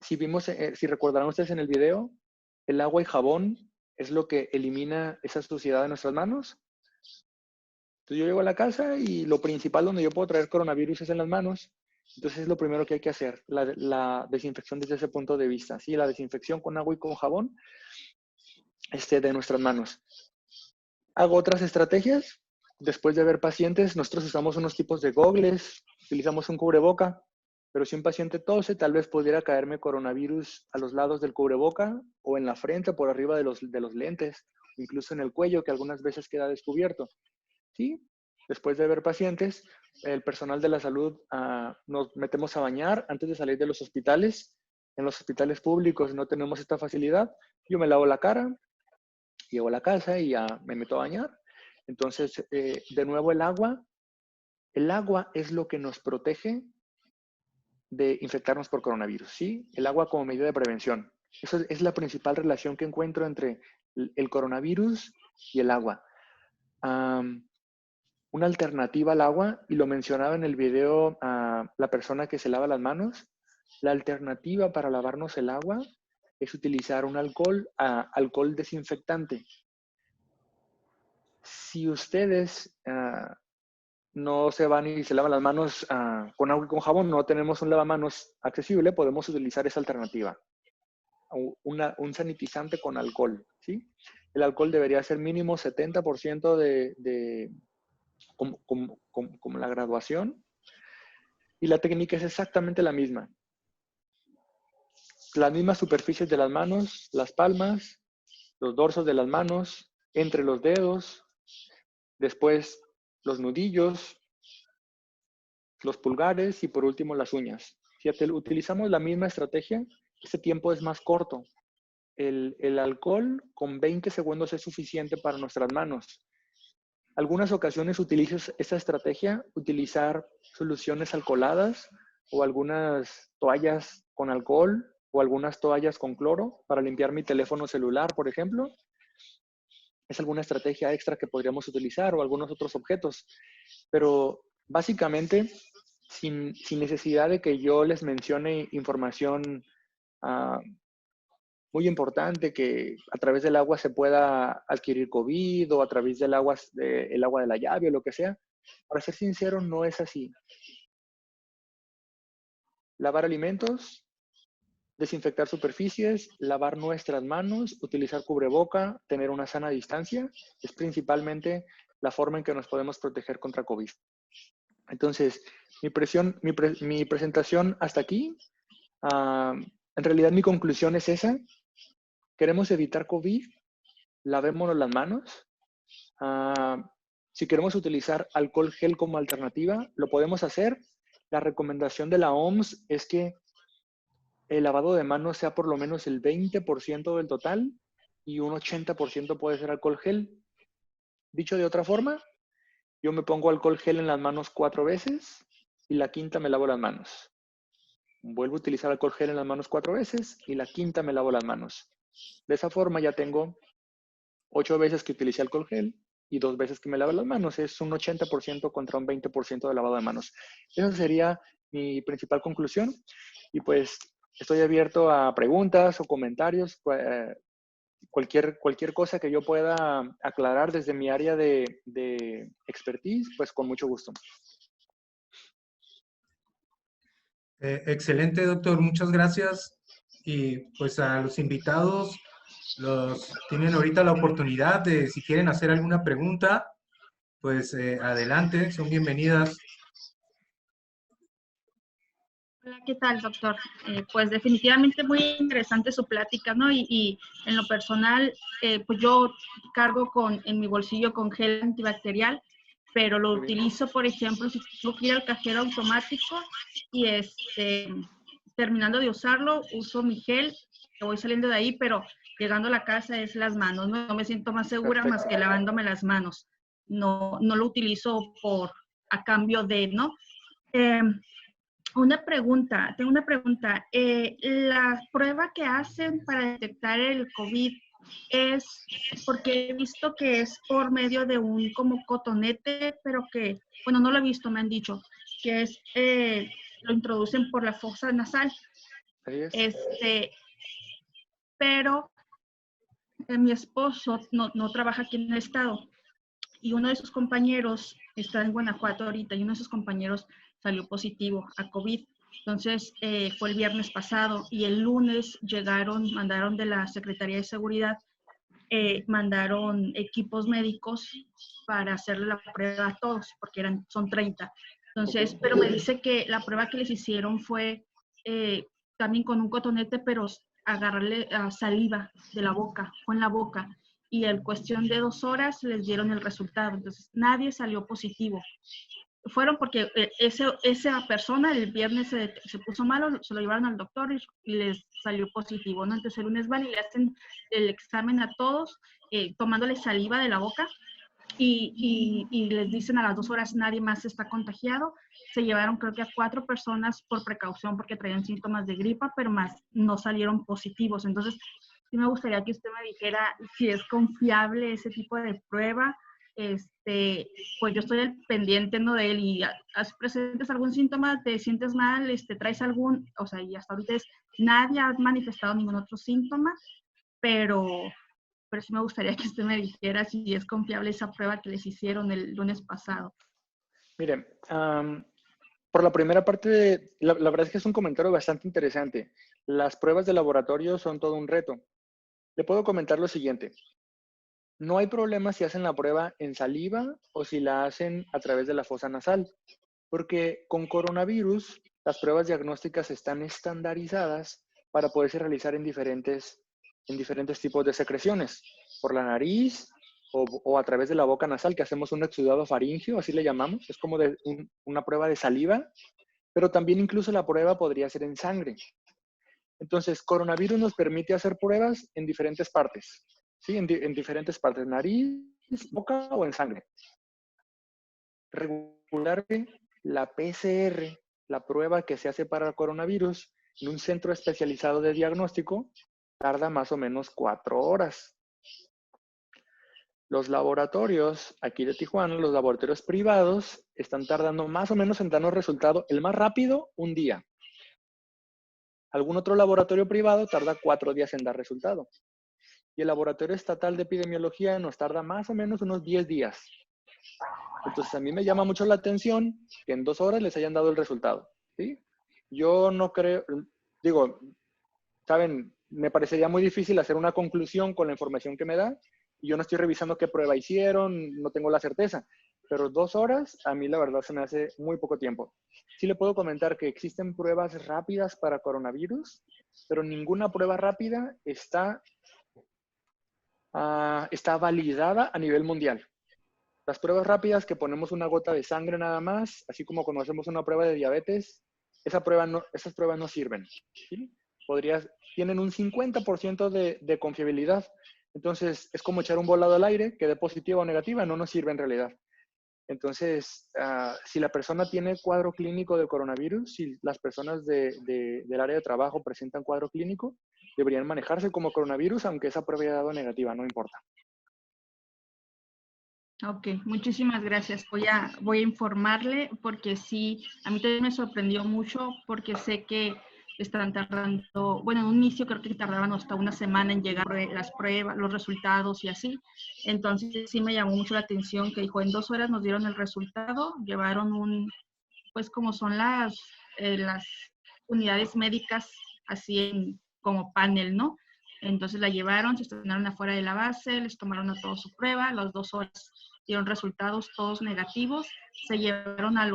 B: Si recordarán ustedes en el video, el agua y jabón es lo que elimina esa suciedad de nuestras manos. Entonces yo llego a la casa y lo principal donde yo puedo traer coronavirus es en las manos. Entonces es lo primero que hay que hacer, la desinfección desde ese punto de vista. ¿Sí? La desinfección con agua y con jabón de nuestras manos. Hago otras estrategias. Después de ver pacientes, nosotros usamos unos tipos de gogles, utilizamos un cubreboca, pero si un paciente tose, tal vez pudiera caerme coronavirus a los lados del cubreboca o en la frente, por arriba de los lentes, incluso en el cuello, que algunas veces queda descubierto. ¿Sí? Después de ver pacientes, el personal de la salud nos metemos a bañar antes de salir de los hospitales. En los hospitales públicos no tenemos esta facilidad. Yo me lavo la cara, llego a la casa y ya me meto a bañar. Entonces, de nuevo el agua es lo que nos protege de infectarnos por coronavirus, ¿sí? El agua como medida de prevención. Esa es la principal relación que encuentro entre el coronavirus y el agua. Una alternativa al agua, y lo mencionaba en el video la persona que se lava las manos, la alternativa para lavarnos el agua es utilizar un alcohol desinfectante. Si ustedes no se van y se lavan las manos con agua y con jabón, no tenemos un lavamanos accesible, podemos utilizar esa alternativa. Un sanitizante con alcohol, ¿sí? El alcohol debería ser mínimo 70% como la graduación, y la técnica es exactamente la misma. Las mismas superficies de las manos, las palmas, los dorsos de las manos, entre los dedos, después los nudillos, los pulgares y por último las uñas. Si utilizamos la misma estrategia, ese tiempo es más corto. El alcohol con 20 segundos es suficiente para nuestras manos. Algunas ocasiones utilizas esa estrategia, utilizar soluciones alcoholadas o algunas toallas con alcohol o algunas toallas con cloro para limpiar mi teléfono celular, por ejemplo. Es alguna estrategia extra que podríamos utilizar o algunos otros objetos. Pero básicamente, sin necesidad de que yo les mencione información muy importante, que a través del agua se pueda adquirir COVID o a través del agua, el agua de la llave o lo que sea. Para ser sincero, no es así. Lavar alimentos, desinfectar superficies, lavar nuestras manos, utilizar cubreboca, tener una sana distancia, es principalmente la forma en que nos podemos proteger contra COVID. Entonces, mi presentación hasta aquí. En realidad mi conclusión es esa. Queremos evitar COVID, lavémonos las manos. Si queremos utilizar alcohol gel como alternativa, lo podemos hacer. La recomendación de la OMS es que el lavado de manos sea por lo menos el 20% del total y un 80% puede ser alcohol gel. Dicho de otra forma, yo me pongo alcohol gel en las manos 4 veces y la quinta me lavo las manos. Vuelvo a utilizar alcohol gel en las manos 4 veces y la quinta me lavo las manos. De esa forma ya tengo 8 veces que utilicé alcohol gel y 2 veces que me lavo las manos. Es un 80% contra un 20% de lavado de manos. Esa sería mi principal conclusión. Y pues estoy abierto a preguntas o comentarios, cualquier cosa que yo pueda aclarar desde mi área de expertise, pues con mucho gusto.
A: Excelente, doctor. Muchas gracias. Y pues a los invitados, tienen ahorita la oportunidad de, si quieren hacer alguna pregunta, pues adelante, son bienvenidas.
C: Hola, ¿qué tal, doctor? Pues definitivamente muy interesante su plática, ¿no? Y en lo personal, pues yo cargo en mi bolsillo con gel antibacterial, pero lo utilizo, por ejemplo, si tengo que ir al cajero automático y terminando de usarlo, uso mi gel, que voy saliendo de ahí, pero llegando a la casa es las manos, ¿no? No me siento más segura más que lavándome las manos. No lo utilizo a cambio de, ¿no? Tengo una pregunta. La prueba que hacen para detectar el COVID es, porque he visto que es por medio de un como cotonete, pero que, bueno, no lo he visto, me han dicho, que lo introducen por la fosa nasal.
B: Así es.
C: Pero mi esposo no trabaja aquí en el estado y uno de sus compañeros está en Guanajuato ahorita y uno de sus compañeros salió positivo a COVID. Entonces, fue el viernes pasado y el lunes mandaron de la Secretaría de Seguridad, mandaron equipos médicos para hacerle la prueba a todos, porque son 30. Entonces, pero me dice que la prueba que les hicieron fue también con un cotonete, pero agarrarle saliva de la boca, fue en la boca. Y en cuestión de 2 horas les dieron el resultado. Entonces, nadie salió positivo. Fueron porque esa persona el viernes se puso malo, se lo llevaron al doctor y les salió positivo, ¿no? Entonces el lunes van y le hacen el examen a todos, tomándole saliva de la boca y les dicen a las 2 horas nadie más está contagiado. Se llevaron creo que a 4 personas por precaución porque traían síntomas de gripa, pero más no salieron positivos. Entonces sí me gustaría que usted me dijera si es confiable ese tipo de prueba. Pues yo estoy al pendiente, ¿no? De él y presentes algún síntoma, te sientes mal, traes algún, o sea, y hasta ahorita nadie ha manifestado ningún otro síntoma, pero sí me gustaría que usted me dijera si es confiable esa prueba que les hicieron el lunes pasado.
B: Miren, por la primera parte, la verdad es que es un comentario bastante interesante. Las pruebas de laboratorio son todo un reto. Le puedo comentar lo siguiente. No hay problema si hacen la prueba en saliva o si la hacen a través de la fosa nasal, porque con coronavirus las pruebas diagnósticas están estandarizadas para poderse realizar en diferentes tipos de secreciones, por la nariz o a través de la boca nasal, que hacemos un exudado faríngeo, así le llamamos, es como una prueba de saliva, pero también incluso la prueba podría ser en sangre. Entonces, coronavirus nos permite hacer pruebas en diferentes partes, ¿sí? En diferentes partes, nariz, boca o en sangre. Regularmente, la PCR, la prueba que se hace para coronavirus, en un centro especializado de diagnóstico, tarda más o menos 4 horas. Los laboratorios aquí de Tijuana, los laboratorios privados, están tardando más o menos en darnos resultado, el más rápido, un día. Algún otro laboratorio privado tarda 4 días en dar resultado. Y el laboratorio estatal de epidemiología nos tarda más o menos unos 10 días. Entonces, a mí me llama mucho la atención que en 2 horas les hayan dado el resultado, ¿sí? Yo no creo, digo, saben, me parecería muy difícil hacer una conclusión con la información que me da. Y yo no estoy revisando qué prueba hicieron, no tengo la certeza. Pero 2 horas, a mí la verdad se me hace muy poco tiempo. Sí le puedo comentar que existen pruebas rápidas para coronavirus, pero ninguna prueba rápida está validada a nivel mundial. Las pruebas rápidas que ponemos una gota de sangre nada más, así como cuando hacemos una prueba de diabetes, esas pruebas no sirven, ¿sí? Tienen un 50% de confiabilidad. Entonces, es como echar un volado al aire, que dé positiva o negativa, no nos sirve en realidad. Entonces, si la persona tiene cuadro clínico de coronavirus, si las personas del área de trabajo presentan cuadro clínico, deberían manejarse como coronavirus, aunque esa prueba haya dado negativa, no importa.
C: Ok, muchísimas gracias. Voy a informarle porque sí, a mí también me sorprendió mucho porque sé que están tardando, bueno, en un inicio creo que tardaban hasta una semana en llegar las pruebas, los resultados y así. Entonces sí me llamó mucho la atención que dijo, en 2 horas nos dieron el resultado, llevaron pues como son las unidades médicas así como panel, ¿no? Entonces la llevaron, se estrenaron afuera de la base, les tomaron a todos su prueba, las 2 horas dieron resultados todos negativos, se llevaron a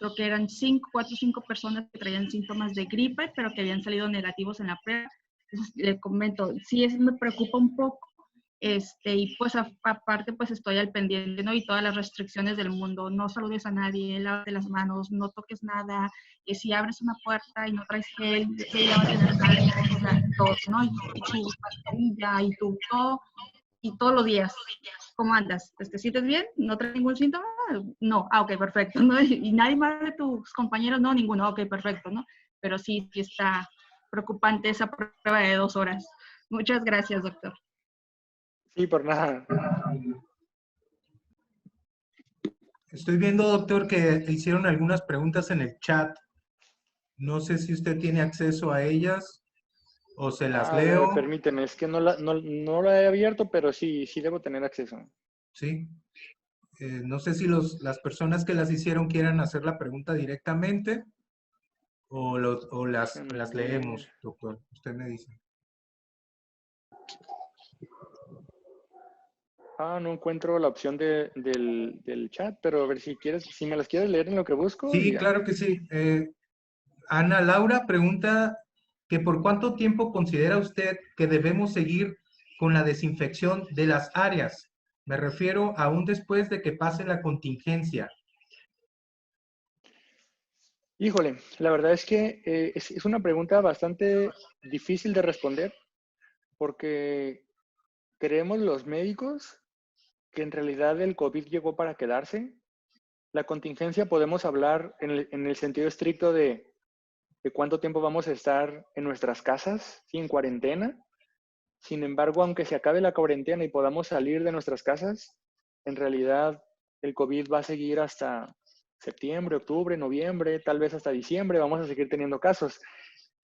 C: creo que eran 4 o 5 personas que traían síntomas de gripe, pero que habían salido negativos en la prueba. Entonces le comento, sí, me preocupa un poco, y pues aparte pues estoy al pendiente, ¿no? Y todas las restricciones del mundo, no saludes a nadie, lávate las manos, no toques nada, si abres una puerta y no traes gel, lávate las manos, o sea, todo, ¿no? Y tu mascarilla y todo, y todos los días. ¿Cómo andas? ¿Te sientes bien? ¿No traes ningún síntoma? No. Ok, perfecto, ¿no? Y nadie más de tus compañeros, no, ninguno. Ok, perfecto, ¿no? Pero sí está preocupante esa prueba de 2 horas. Muchas gracias, doctor.
B: Sí, por nada.
A: Estoy viendo, doctor, que hicieron algunas preguntas en el chat. No sé si usted tiene acceso a ellas o se las
B: A ver,
A: leo.
B: permíteme, es que no la he abierto, pero sí debo tener acceso.
A: Sí. No sé si las personas que las hicieron quieran hacer la pregunta directamente o las leemos, doctor. Usted me dice.
B: No encuentro la opción del chat, pero a ver si me las quieres leer en lo que busco.
A: Sí,
B: Ya.
A: claro que sí. Ana Laura pregunta que por cuánto tiempo considera usted que debemos seguir con la desinfección de las áreas. Me refiero aún después de que pase la contingencia.
B: Híjole, la verdad es que es una pregunta bastante difícil de responder porque creemos los médicos que en realidad el COVID llegó para quedarse. La contingencia podemos hablar en el sentido estricto de cuánto tiempo vamos a estar en nuestras casas, ¿sí? En cuarentena. Sin embargo, aunque se acabe la cuarentena y podamos salir de nuestras casas, en realidad el COVID va a seguir hasta septiembre, octubre, noviembre, tal vez hasta diciembre, vamos a seguir teniendo casos.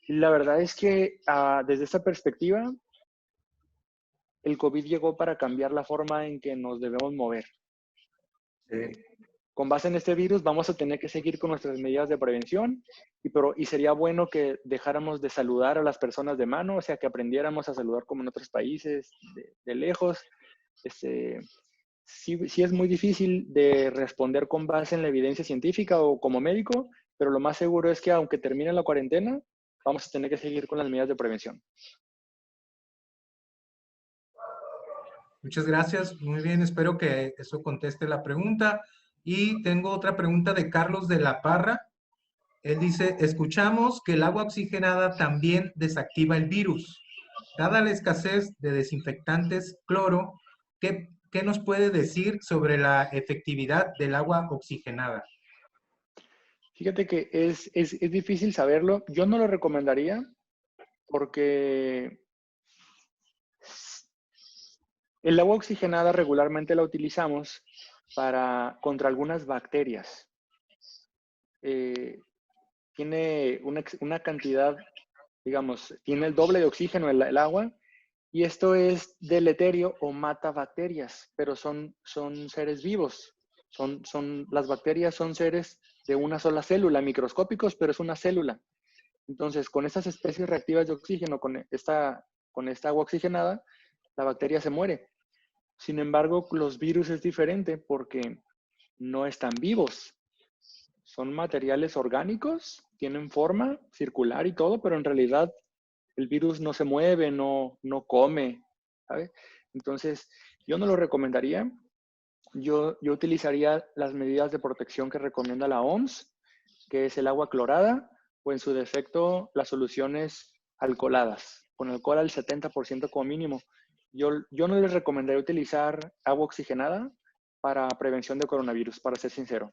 B: Y la verdad es que desde esta perspectiva, el COVID llegó para cambiar la forma en que nos debemos mover.
A: Sí.
B: con base en este virus vamos a tener que seguir con nuestras medidas de prevención y sería bueno que dejáramos de saludar a las personas de mano, o sea, que aprendiéramos a saludar como en otros países, de lejos. Sí es muy difícil de responder con base en la evidencia científica o como médico, pero lo más seguro es que aunque termine la cuarentena, vamos a tener que seguir con las medidas de prevención.
A: Muchas gracias. Muy bien, espero que eso conteste la pregunta. Y tengo otra pregunta de Carlos de la Parra. Él dice, escuchamos que el agua oxigenada también desactiva el virus. Dada la escasez de desinfectantes cloro, ¿qué nos puede decir sobre la efectividad del agua oxigenada?
B: Fíjate que es difícil saberlo. Yo no lo recomendaría porque el agua oxigenada regularmente la utilizamos contra algunas bacterias. Tiene una cantidad, digamos, tiene el doble de oxígeno el agua y esto es deleterio o mata bacterias, pero son seres vivos. Las bacterias son seres de una sola célula, microscópicos, pero es una célula. Entonces, con estas especies reactivas de oxígeno, con esta agua oxigenada, la bacteria se muere. Sin embargo, los virus es diferente porque no están vivos. Son materiales orgánicos, tienen forma circular y todo, pero en realidad el virus no se mueve, no come, ¿sabe? Entonces, yo no lo recomendaría. Yo utilizaría las medidas de protección que recomienda la OMS, que es el agua clorada o en su defecto las soluciones alcoholadas, con alcohol al 70% como mínimo. Yo no les recomendaría utilizar agua oxigenada para prevención de coronavirus, para ser sincero.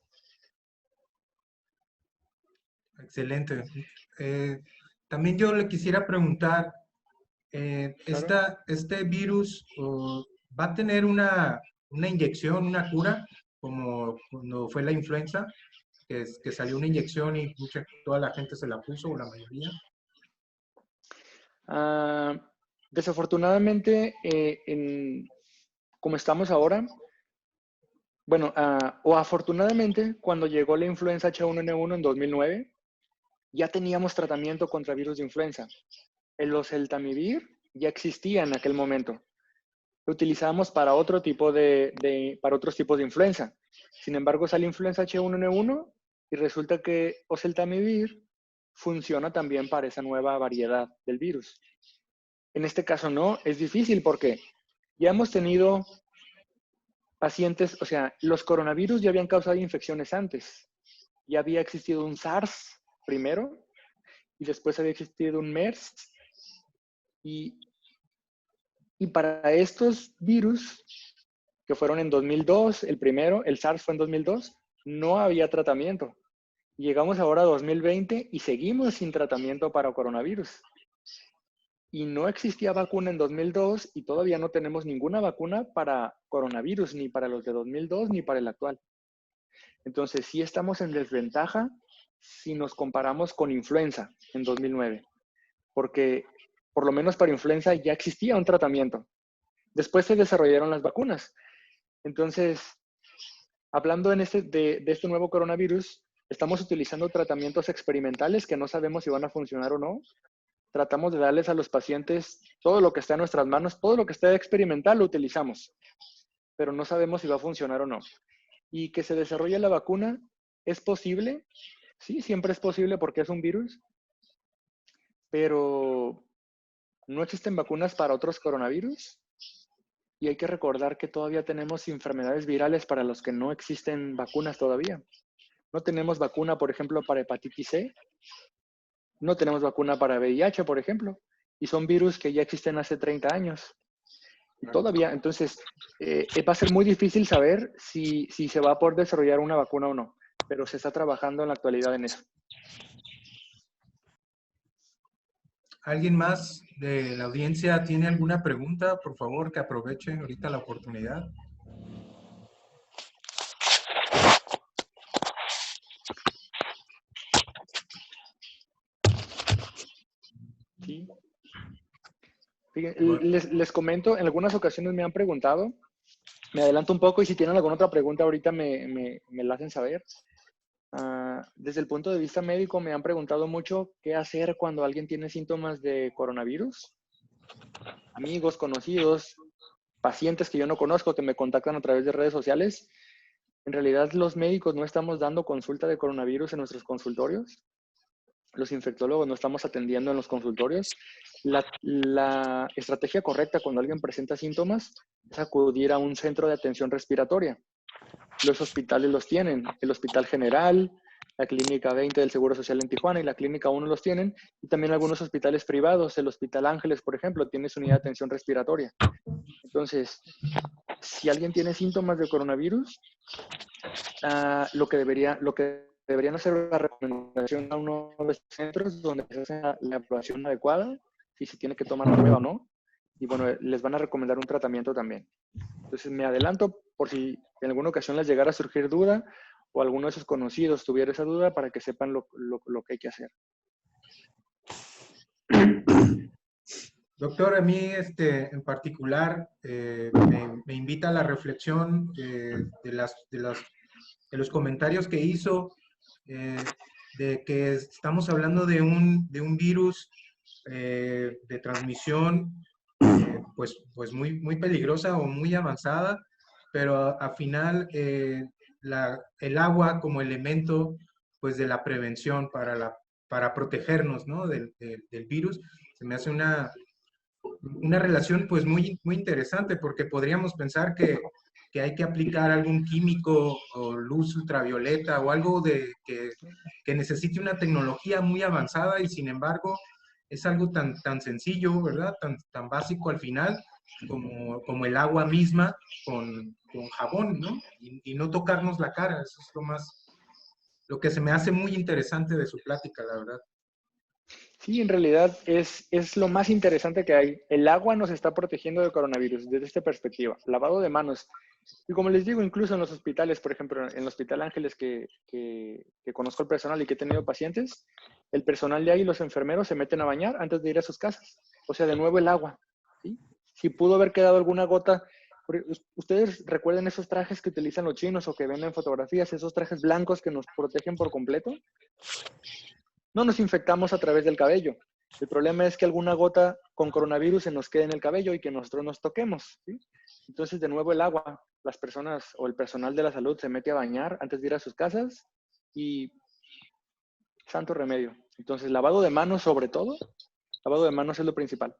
A: Excelente. También yo le quisiera preguntar,
B: Claro.
A: ¿este virus va a tener una inyección, una cura, como cuando fue la influenza, que salió una inyección y toda la gente se la puso, o la mayoría?
B: Desafortunadamente, como estamos ahora, bueno, o afortunadamente, cuando llegó la influenza H1N1 en 2009, ya teníamos tratamiento contra virus de influenza. El oseltamivir ya existía en aquel momento. Lo utilizábamos para otros tipos de influenza. Sin embargo, sale influenza H1N1 y resulta que oseltamivir funciona también para esa nueva variedad del virus. En este caso no, es difícil porque ya hemos tenido pacientes, o sea, los coronavirus ya habían causado infecciones antes. Ya había existido un SARS primero y después había existido un MERS. Y para estos virus, que fueron en 2002, el primero, el SARS fue en 2002, no había tratamiento. Llegamos ahora a 2020 y seguimos sin tratamiento para coronavirus. Y no existía vacuna en 2002 y todavía no tenemos ninguna vacuna para coronavirus, ni para los de 2002 ni para el actual. Entonces, sí estamos en desventaja si nos comparamos con influenza en 2009, porque por lo menos para influenza ya existía un tratamiento. Después se desarrollaron las vacunas. Entonces, hablando de este nuevo coronavirus, estamos utilizando tratamientos experimentales que no sabemos si van a funcionar o no. Tratamos de darles a los pacientes todo lo que está en nuestras manos, todo lo que esté experimental lo utilizamos, pero no sabemos si va a funcionar o no. Y que se desarrolle la vacuna, ¿es posible? Sí, siempre es posible porque es un virus, pero no existen vacunas para otros coronavirus. Y hay que recordar que todavía tenemos enfermedades virales para los que no existen vacunas todavía. No tenemos vacuna, por ejemplo, para hepatitis C. No tenemos vacuna para VIH, por ejemplo. Y son virus que ya existen hace 30 años. Y todavía, entonces, va a ser muy difícil saber si se va a poder desarrollar una vacuna o no. Pero se está trabajando en la actualidad en eso.
A: ¿Alguien más de la audiencia tiene alguna pregunta? Por favor, que aprovechen ahorita la oportunidad.
B: Sí. Fíjense, les comento, en algunas ocasiones me han preguntado, Me adelanto un poco y si tienen alguna otra pregunta ahorita me la hacen saber. Desde el punto de vista médico me han preguntado mucho qué hacer cuando alguien tiene síntomas de coronavirus. Amigos, conocidos, pacientes que yo no conozco que me contactan a través de redes sociales. En realidad los médicos no estamos dando consulta de coronavirus en nuestros consultorios. Los infectólogos no estamos atendiendo en los consultorios. La estrategia correcta cuando alguien presenta síntomas es acudir a un centro de atención respiratoria. Los hospitales los tienen. El Hospital General, la Clínica 20 del Seguro Social en Tijuana y la Clínica 1 los tienen. Y también algunos hospitales privados. El Hospital Ángeles, por ejemplo, tiene su unidad de atención respiratoria. Entonces, si alguien tiene síntomas de coronavirus, lo que deberían hacer la recomendación a uno de los centros donde se hace la evaluación adecuada, si se tiene que tomar la prueba o no. Y bueno, les van a recomendar un tratamiento también. Entonces me adelanto por si en alguna ocasión les llegara a surgir duda o alguno de sus conocidos tuviera esa duda para que sepan lo que hay que hacer.
A: Doctor, a mí en particular me invita a la reflexión de los comentarios que hizo, de que estamos hablando de un virus de transmisión pues muy peligrosa o muy avanzada, pero al final el agua como elemento pues de la prevención para protegernos, ¿no? del virus, se me hace una relación pues muy interesante, porque podríamos pensar que hay que aplicar algún químico o luz ultravioleta o algo que necesite una tecnología muy avanzada, y sin embargo es algo tan sencillo, ¿verdad? Tan básico al final como el agua misma con jabón, ¿no? Y no tocarnos la cara. Eso es lo que se me hace muy interesante de su plática, la verdad.
B: Sí, en realidad es lo más interesante que hay. El agua nos está protegiendo del coronavirus desde esta perspectiva. Lavado de manos. Y como les digo, incluso en los hospitales, por ejemplo, en el Hospital Ángeles que conozco el personal y que he tenido pacientes, el personal de ahí, los enfermeros, se meten a bañar antes de ir a sus casas. O sea, de nuevo el agua. ¿Sí? Si pudo haber quedado alguna gota, ustedes recuerden esos trajes que utilizan los chinos o que ven en fotografías, esos trajes blancos que nos protegen por completo. No nos infectamos a través del cabello. El problema es que alguna gota con coronavirus se nos quede en el cabello y que nosotros nos toquemos, ¿sí? Entonces, de nuevo el agua, las personas o el personal de la salud se mete a bañar antes de ir a sus casas y santo remedio. Entonces, lavado de manos sobre todo, lavado de manos es lo principal.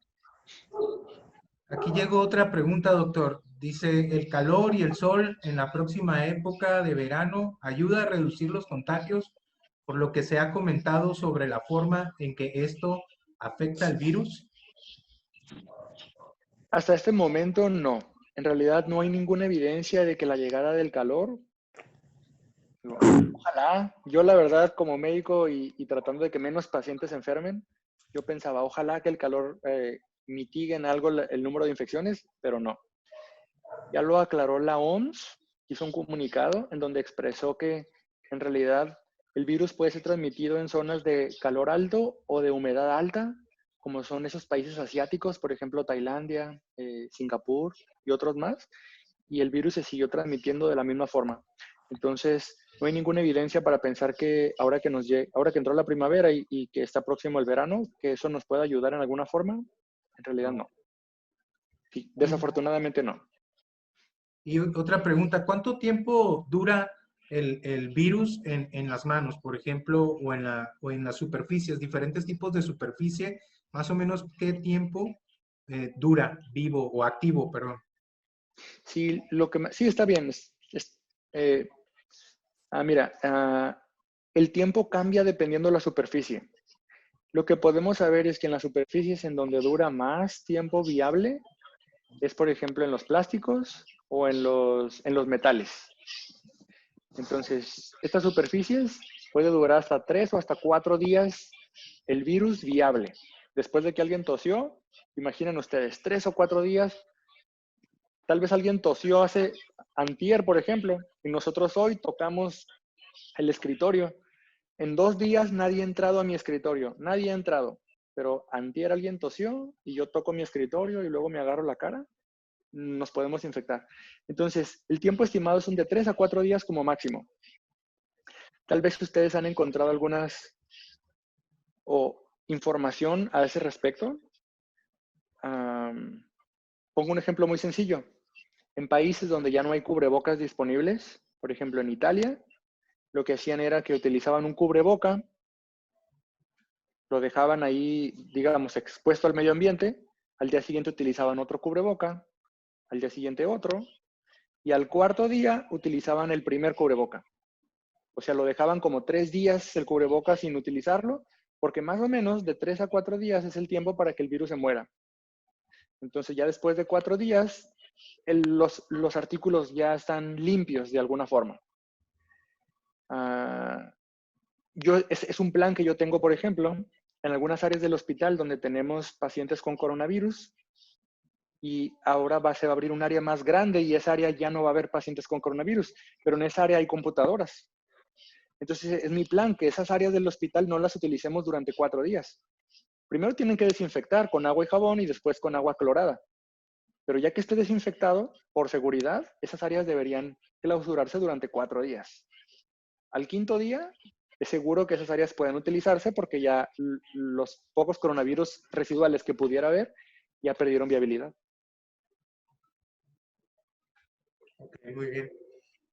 A: Aquí llegó otra pregunta, doctor. Dice, ¿el calor y el sol en la próxima época de verano ayuda a reducir los contagios, por lo que se ha comentado sobre la forma en que esto afecta al virus?
B: Hasta este momento no. En realidad no hay ninguna evidencia de que la llegada del calor, ojalá, yo la verdad como médico y tratando de que menos pacientes se enfermen, yo pensaba, ojalá que el calor mitigue en algo el número de infecciones, pero no. Ya lo aclaró la OMS, hizo un comunicado en donde expresó que en realidad el virus puede ser transmitido en zonas de calor alto o de humedad alta, como son esos países asiáticos, por ejemplo, Tailandia, Singapur y otros más, y el virus se siguió transmitiendo de la misma forma. Entonces, no hay ninguna evidencia para pensar que ahora que entró la primavera y que está próximo el verano, que eso nos pueda ayudar en alguna forma. En realidad no. Sí, desafortunadamente no.
A: Y otra pregunta, ¿cuánto tiempo dura el virus en las manos, por ejemplo, o en las superficies, diferentes tipos de superficie? Más o menos, ¿qué tiempo dura vivo o activo, perdón?
B: Sí, sí está bien. Mira, el tiempo cambia dependiendo de la superficie. Lo que podemos saber es que en las superficies en donde dura más tiempo viable es, por ejemplo, en los plásticos o en los metales. Entonces, estas superficies puede durar hasta 3 o hasta 4 días el virus viable. Después de que alguien tosió, imaginen ustedes, 3 o 4 días, tal vez alguien tosió hace antier, por ejemplo, y nosotros hoy tocamos el escritorio. En 2 días nadie ha entrado a mi escritorio, nadie ha entrado, pero antier alguien tosió y yo toco mi escritorio y luego me agarro la cara. nos podemos infectar. Entonces, el tiempo estimado son de 3 a 4 días como máximo. Tal vez ustedes han encontrado algunas información a ese respecto. Pongo un ejemplo muy sencillo. En países donde ya no hay cubrebocas disponibles, por ejemplo en Italia, lo que hacían era que utilizaban un cubreboca, lo dejaban ahí, digamos, expuesto al medio ambiente, al día siguiente utilizaban otro cubreboca, al día siguiente otro, y al cuarto día utilizaban el primer cubreboca. O sea, lo dejaban como 3 días el cubreboca sin utilizarlo, porque más o menos de 3 a 4 días es el tiempo para que el virus se muera. Entonces ya después de 4 días, los artículos ya están limpios de alguna forma. Es un plan que yo tengo, por ejemplo, en algunas áreas del hospital donde tenemos pacientes con coronavirus, y ahora se va a abrir un área más grande y esa área ya no va a haber pacientes con coronavirus, pero en esa área hay computadoras. Entonces es mi plan que esas áreas del hospital no las utilicemos durante 4 días. Primero tienen que desinfectar con agua y jabón y después con agua clorada. Pero ya que esté desinfectado, por seguridad, esas áreas deberían clausurarse durante 4 días. Al quinto día, es seguro que esas áreas pueden utilizarse porque ya los pocos coronavirus residuales que pudiera haber ya perdieron viabilidad.
A: Ok, muy bien.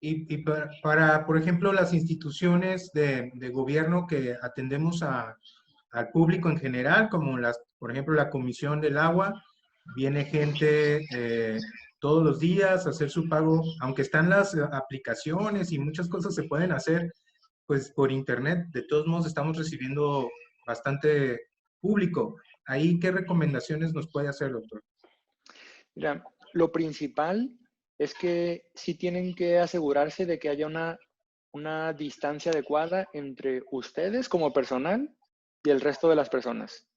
A: Y para, por ejemplo, las instituciones de gobierno que atendemos al público en general, como por ejemplo, la Comisión del Agua, viene gente todos los días a hacer su pago, aunque están las aplicaciones y muchas cosas se pueden hacer, pues por internet, de todos modos estamos recibiendo bastante público. Ahí, ¿qué recomendaciones nos puede hacer, doctor?
B: Mira, lo principal es que sí tienen que asegurarse de que haya una distancia adecuada entre ustedes como personal y el resto de las personas.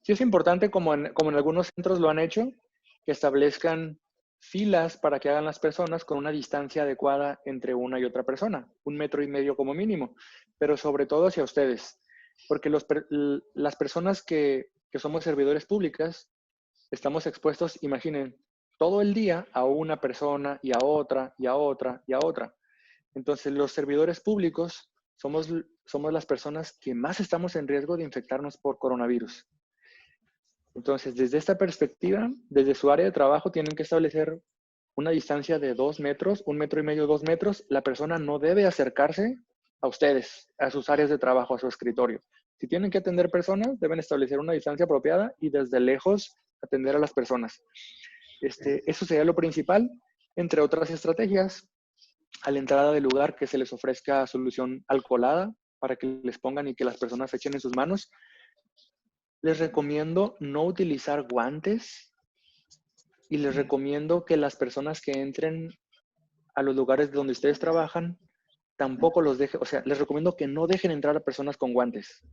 B: Sí es importante, como en algunos centros lo han hecho, que establezcan filas para que hagan las personas con una distancia adecuada entre una y otra persona, 1,5 metros como mínimo, pero sobre todo hacia ustedes, porque las personas que somos servidores públicas estamos expuestos, imaginen, todo el día a una persona y a otra y a otra y a otra. Entonces, los servidores públicos somos las personas que más estamos en riesgo de infectarnos por coronavirus. Entonces, desde esta perspectiva, desde su área de trabajo, tienen que establecer una distancia de 2 metros, 1,5 metros, 2 metros. La persona no debe acercarse a ustedes, a sus áreas de trabajo, a su escritorio. Si tienen que atender personas, deben establecer una distancia apropiada y desde lejos atender a las personas. Eso sería lo principal, entre otras estrategias. A la entrada del lugar, que se les ofrezca solución alcoholada para que les pongan y que las personas echen en sus manos. Les recomiendo no utilizar guantes y les recomiendo que las personas que entren a los lugares donde ustedes trabajan tampoco los dejen, o sea, les recomiendo que no dejen entrar a personas con guantes.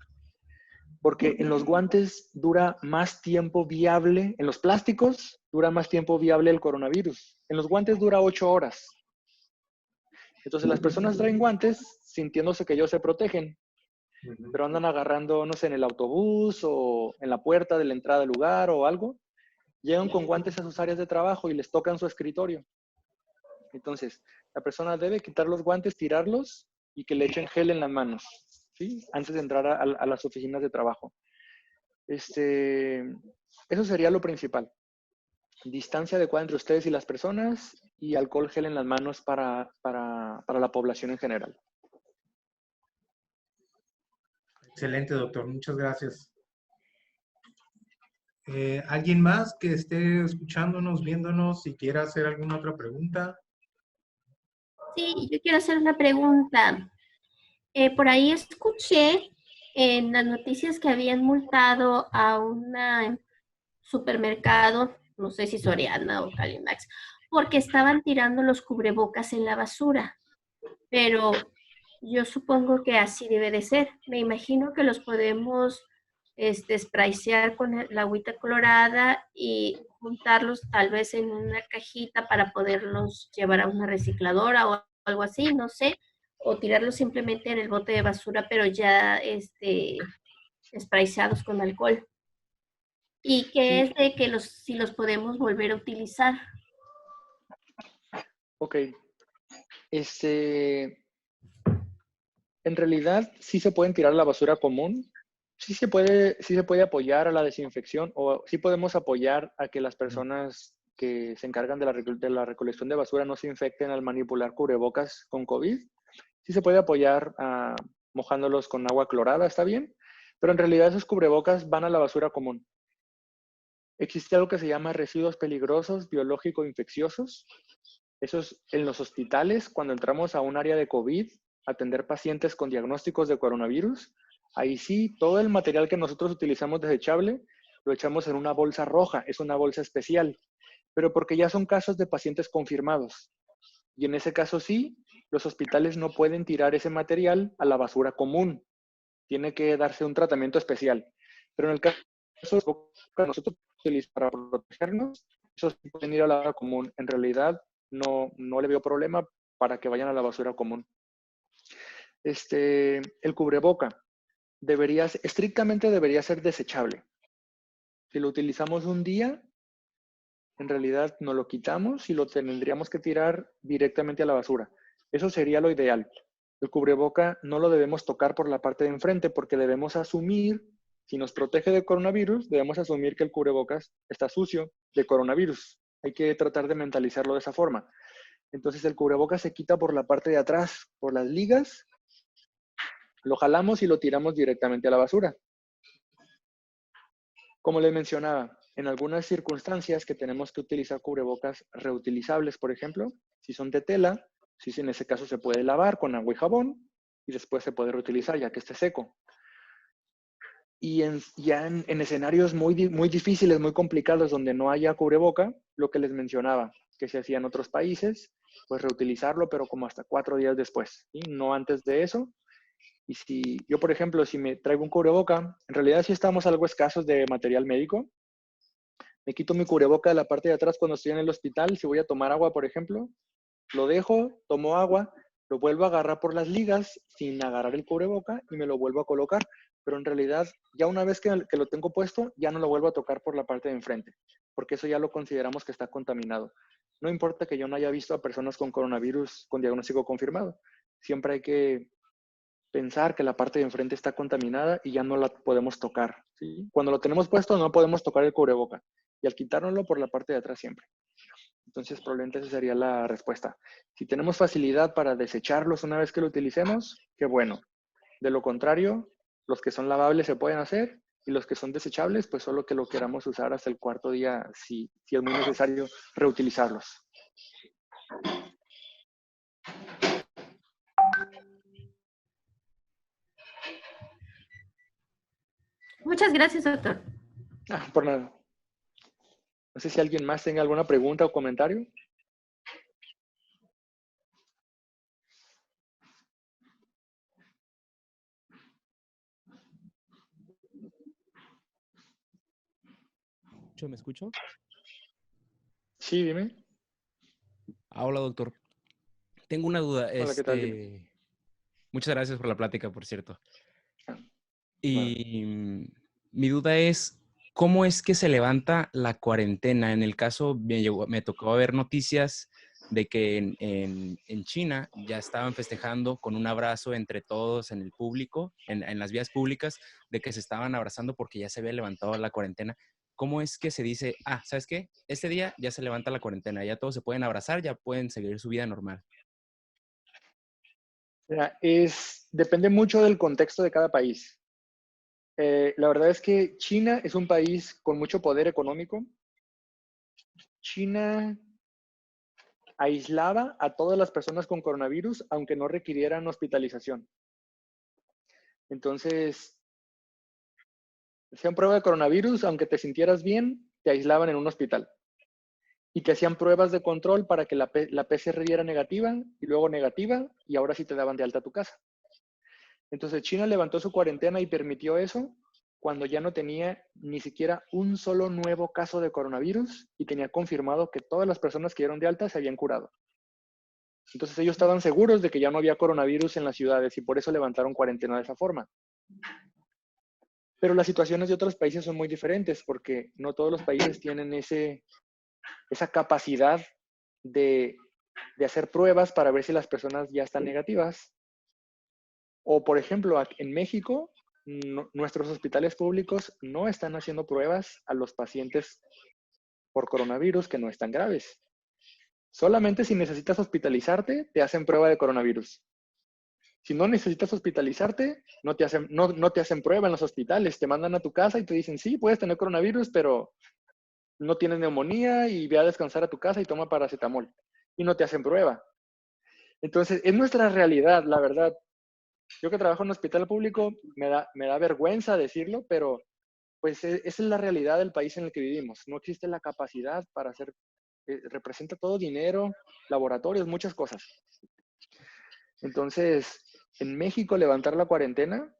B: Porque en los guantes dura más tiempo viable, en los plásticos dura más tiempo viable el coronavirus. En los guantes dura 8 horas. Entonces las personas traen guantes sintiéndose que ellos se protegen, pero andan agarrando, no sé, en el autobús o en la puerta de la entrada del lugar o algo. Llegan con guantes a sus áreas de trabajo y les tocan su escritorio. Entonces, la persona debe quitar los guantes, tirarlos y que le echen gel en las manos, ¿sí? Antes de entrar a las oficinas de trabajo. Eso sería lo principal. Distancia adecuada entre ustedes y las personas y alcohol gel en las manos para la población en general.
A: Excelente, doctor. Muchas gracias. ¿Alguien más que esté escuchándonos, viéndonos y quiera hacer alguna otra pregunta?
D: Sí, yo quiero hacer una pregunta. Por ahí escuché en las noticias que habían multado a un supermercado, no sé si Soriana o Calimax, porque estaban tirando los cubrebocas en la basura. Pero yo supongo que así debe de ser. Me imagino que los podemos sprayear con la agüita colorada y juntarlos tal vez en una cajita para poderlos llevar a una recicladora o algo así, no sé, o tirarlos simplemente en el bote de basura, pero ya sprayeados con alcohol. Y que
B: Sí.
D: es de que si los podemos volver a utilizar.
B: Ok. En realidad, sí se pueden tirar a la basura común. Sí se puede apoyar a la desinfección o sí podemos apoyar a que las personas que se encargan de la recolección de basura no se infecten al manipular cubrebocas con COVID. Sí se puede apoyar mojándolos con agua clorada, está bien, pero en realidad esos cubrebocas van a la basura común. Existe algo que se llama residuos peligrosos biológico-infecciosos. Eso es en los hospitales, cuando entramos a un área de COVID, atender pacientes con diagnósticos de coronavirus. Ahí sí, todo el material que nosotros utilizamos desechable lo echamos en una bolsa roja, es una bolsa especial, pero porque ya son casos de pacientes confirmados. Y en ese caso sí, los hospitales no pueden tirar ese material a la basura común. Tiene que darse un tratamiento especial. Pero en el caso que nosotros utilizamos para protegernos, esos pueden ir a la basura común. En realidad, no le veo problema para que vayan a la basura común. El cubreboca estrictamente debería ser desechable. Si lo utilizamos un día, en realidad no lo quitamos y lo tendríamos que tirar directamente a la basura. Eso sería lo ideal. El cubreboca no lo debemos tocar por la parte de enfrente porque debemos asumir, si nos protege de coronavirus, debemos asumir que el cubrebocas está sucio de coronavirus. Hay que tratar de mentalizarlo de esa forma. Entonces el cubrebocas se quita por la parte de atrás, por las ligas, lo jalamos y lo tiramos directamente a la basura. Como les mencionaba, en algunas circunstancias que tenemos que utilizar cubrebocas reutilizables, por ejemplo, si son de tela, si en ese caso se puede lavar con agua y jabón y después se puede reutilizar ya que esté seco. Y en escenarios muy difíciles, muy complicados, donde no haya cubreboca, lo que les mencionaba, que se hacía en otros países, pues reutilizarlo, pero como hasta 4 días después, ¿sí? No antes de eso. Y si yo, por ejemplo, si me traigo un cubreboca, en realidad sí estamos algo escasos de material médico. Me quito mi cubreboca de la parte de atrás cuando estoy en el hospital. Si voy a tomar agua, por ejemplo, lo dejo, tomo agua, lo vuelvo a agarrar por las ligas sin agarrar el cubreboca y me lo vuelvo a colocar. Pero en realidad, ya una vez que lo tengo puesto, ya no lo vuelvo a tocar por la parte de enfrente, porque eso ya lo consideramos que está contaminado. No importa que yo no haya visto a personas con coronavirus con diagnóstico confirmado. Siempre hay que pensar que la parte de enfrente está contaminada y ya no la podemos tocar, ¿sí? Cuando lo tenemos puesto no podemos tocar el cubreboca y al quitárnoslo por la parte de atrás siempre. Entonces, probablemente esa sería la respuesta. Si tenemos facilidad para desecharlos una vez que lo utilicemos, qué bueno. De lo contrario, los que son lavables se pueden hacer y los que son desechables, pues solo que lo queramos usar hasta el 4.º día si es muy necesario reutilizarlos.
D: Muchas gracias, doctor.
B: Por nada. No sé si alguien más tenga alguna pregunta o comentario.
E: ¿Me escucho?
B: Sí, dime.
E: Hola, doctor. Tengo una duda.
B: Hola, ¿qué tal? Dime.
E: Muchas gracias por la plática, por cierto.
B: Bueno.
E: Y mi duda es, ¿cómo es que se levanta la cuarentena? En el caso, me tocó ver noticias de que en China ya estaban festejando con un abrazo entre todos en el público, en las vías públicas, de que se estaban abrazando porque ya se había levantado la cuarentena. ¿Cómo es que se dice, ¿sabes qué? Este día ya se levanta la cuarentena, ya todos se pueden abrazar, ya pueden seguir su vida normal?
B: Mira, depende mucho del contexto de cada país. La verdad es que China es un país con mucho poder económico. China aislaba a todas las personas con coronavirus, aunque no requirieran hospitalización. Entonces, hacían prueba de coronavirus, aunque te sintieras bien, te aislaban en un hospital. Y te hacían pruebas de control para que la PCR diera negativa y luego negativa, y ahora sí te daban de alta a tu casa. Entonces China levantó su cuarentena y permitió eso cuando ya no tenía ni siquiera un solo nuevo caso de coronavirus y tenía confirmado que todas las personas que dieron de alta se habían curado. Entonces ellos estaban seguros de que ya no había coronavirus en las ciudades y por eso levantaron cuarentena de esa forma. Pero las situaciones de otros países son muy diferentes porque no todos los países tienen esa capacidad de de hacer pruebas para ver si las personas ya están negativas. O, por ejemplo, en México, nuestros hospitales públicos no están haciendo pruebas a los pacientes por coronavirus que no están graves. Solamente si necesitas hospitalizarte, te hacen prueba de coronavirus. Si no necesitas hospitalizarte, no te hacen prueba en los hospitales. Te mandan a tu casa y te dicen, sí, puedes tener coronavirus, pero no tienes neumonía y ve a descansar a tu casa y toma paracetamol. Y no te hacen prueba. Entonces, es nuestra realidad, la verdad. Yo que trabajo en un hospital público, me da vergüenza decirlo, pero pues esa es la realidad del país en el que vivimos. No existe la capacidad para hacer, representa todo dinero, laboratorios, muchas cosas. Entonces, en México levantar la cuarentena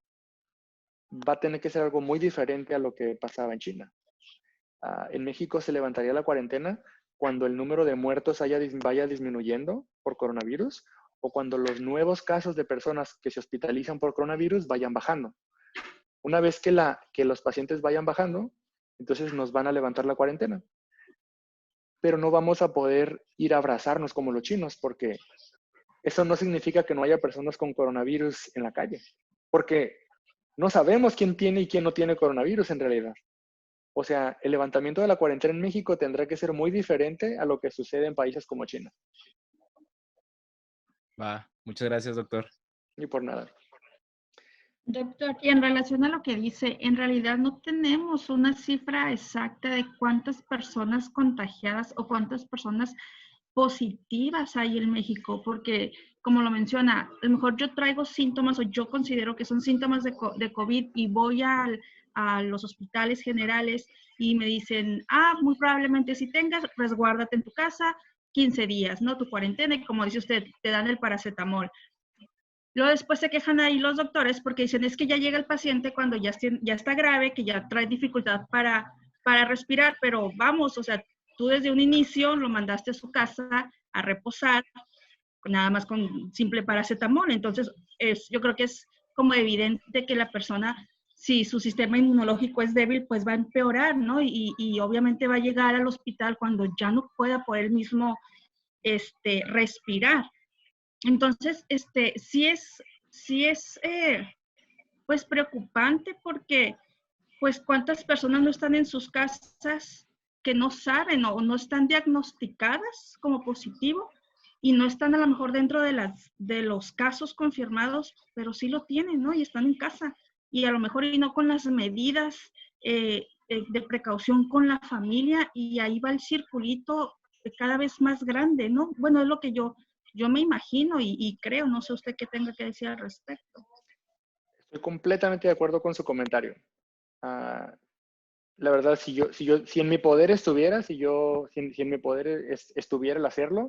B: va a tener que ser algo muy diferente a lo que pasaba en China. En México se levantaría la cuarentena cuando el número de muertos vaya disminuyendo por coronavirus o cuando los nuevos casos de personas que se hospitalizan por coronavirus vayan bajando. Una vez que los pacientes vayan bajando, entonces nos van a levantar la cuarentena. Pero no vamos a poder ir a abrazarnos como los chinos, porque eso no significa que no haya personas con coronavirus en la calle, porque no sabemos quién tiene y quién no tiene coronavirus en realidad. O sea, el levantamiento de la cuarentena en México tendrá que ser muy diferente a lo que sucede en países como China.
E: Va, muchas gracias, doctor.
B: Ni por nada.
C: Doctor, y en relación a lo que dice, en realidad no tenemos una cifra exacta de cuántas personas contagiadas o cuántas personas positivas hay en México, porque como lo menciona, a lo mejor yo traigo síntomas o yo considero que son síntomas de COVID y voy a los hospitales generales y me dicen, muy probablemente si tengas, resguárdate en tu casa 15 días, ¿no? Tu cuarentena, y como dice usted, te dan el paracetamol. Luego después se quejan ahí los doctores porque dicen, es que ya llega el paciente cuando ya está grave, que ya trae dificultad para respirar, pero vamos, o sea, tú desde un inicio lo mandaste a su casa a reposar, nada más con simple paracetamol. Entonces, yo creo que es como evidente que la persona, si su sistema inmunológico es débil, pues va a empeorar, ¿no? Y obviamente va a llegar al hospital cuando ya no pueda por él mismo respirar. Entonces, sí es pues preocupante porque, pues, ¿cuántas personas no están en sus casas que no saben o no están diagnosticadas como positivo y no están a lo mejor dentro de los casos confirmados, pero sí lo tienen, ¿no? Y están en casa y a lo mejor y no con las medidas de precaución con la familia, y ahí va el circulito cada vez más grande, ¿no? Bueno, es lo que yo me imagino y creo, no sé usted qué tenga que decir al respecto.
B: Estoy completamente de acuerdo con su comentario. La verdad, si en mi poder estuviera, si en mi poder estuviera el hacerlo,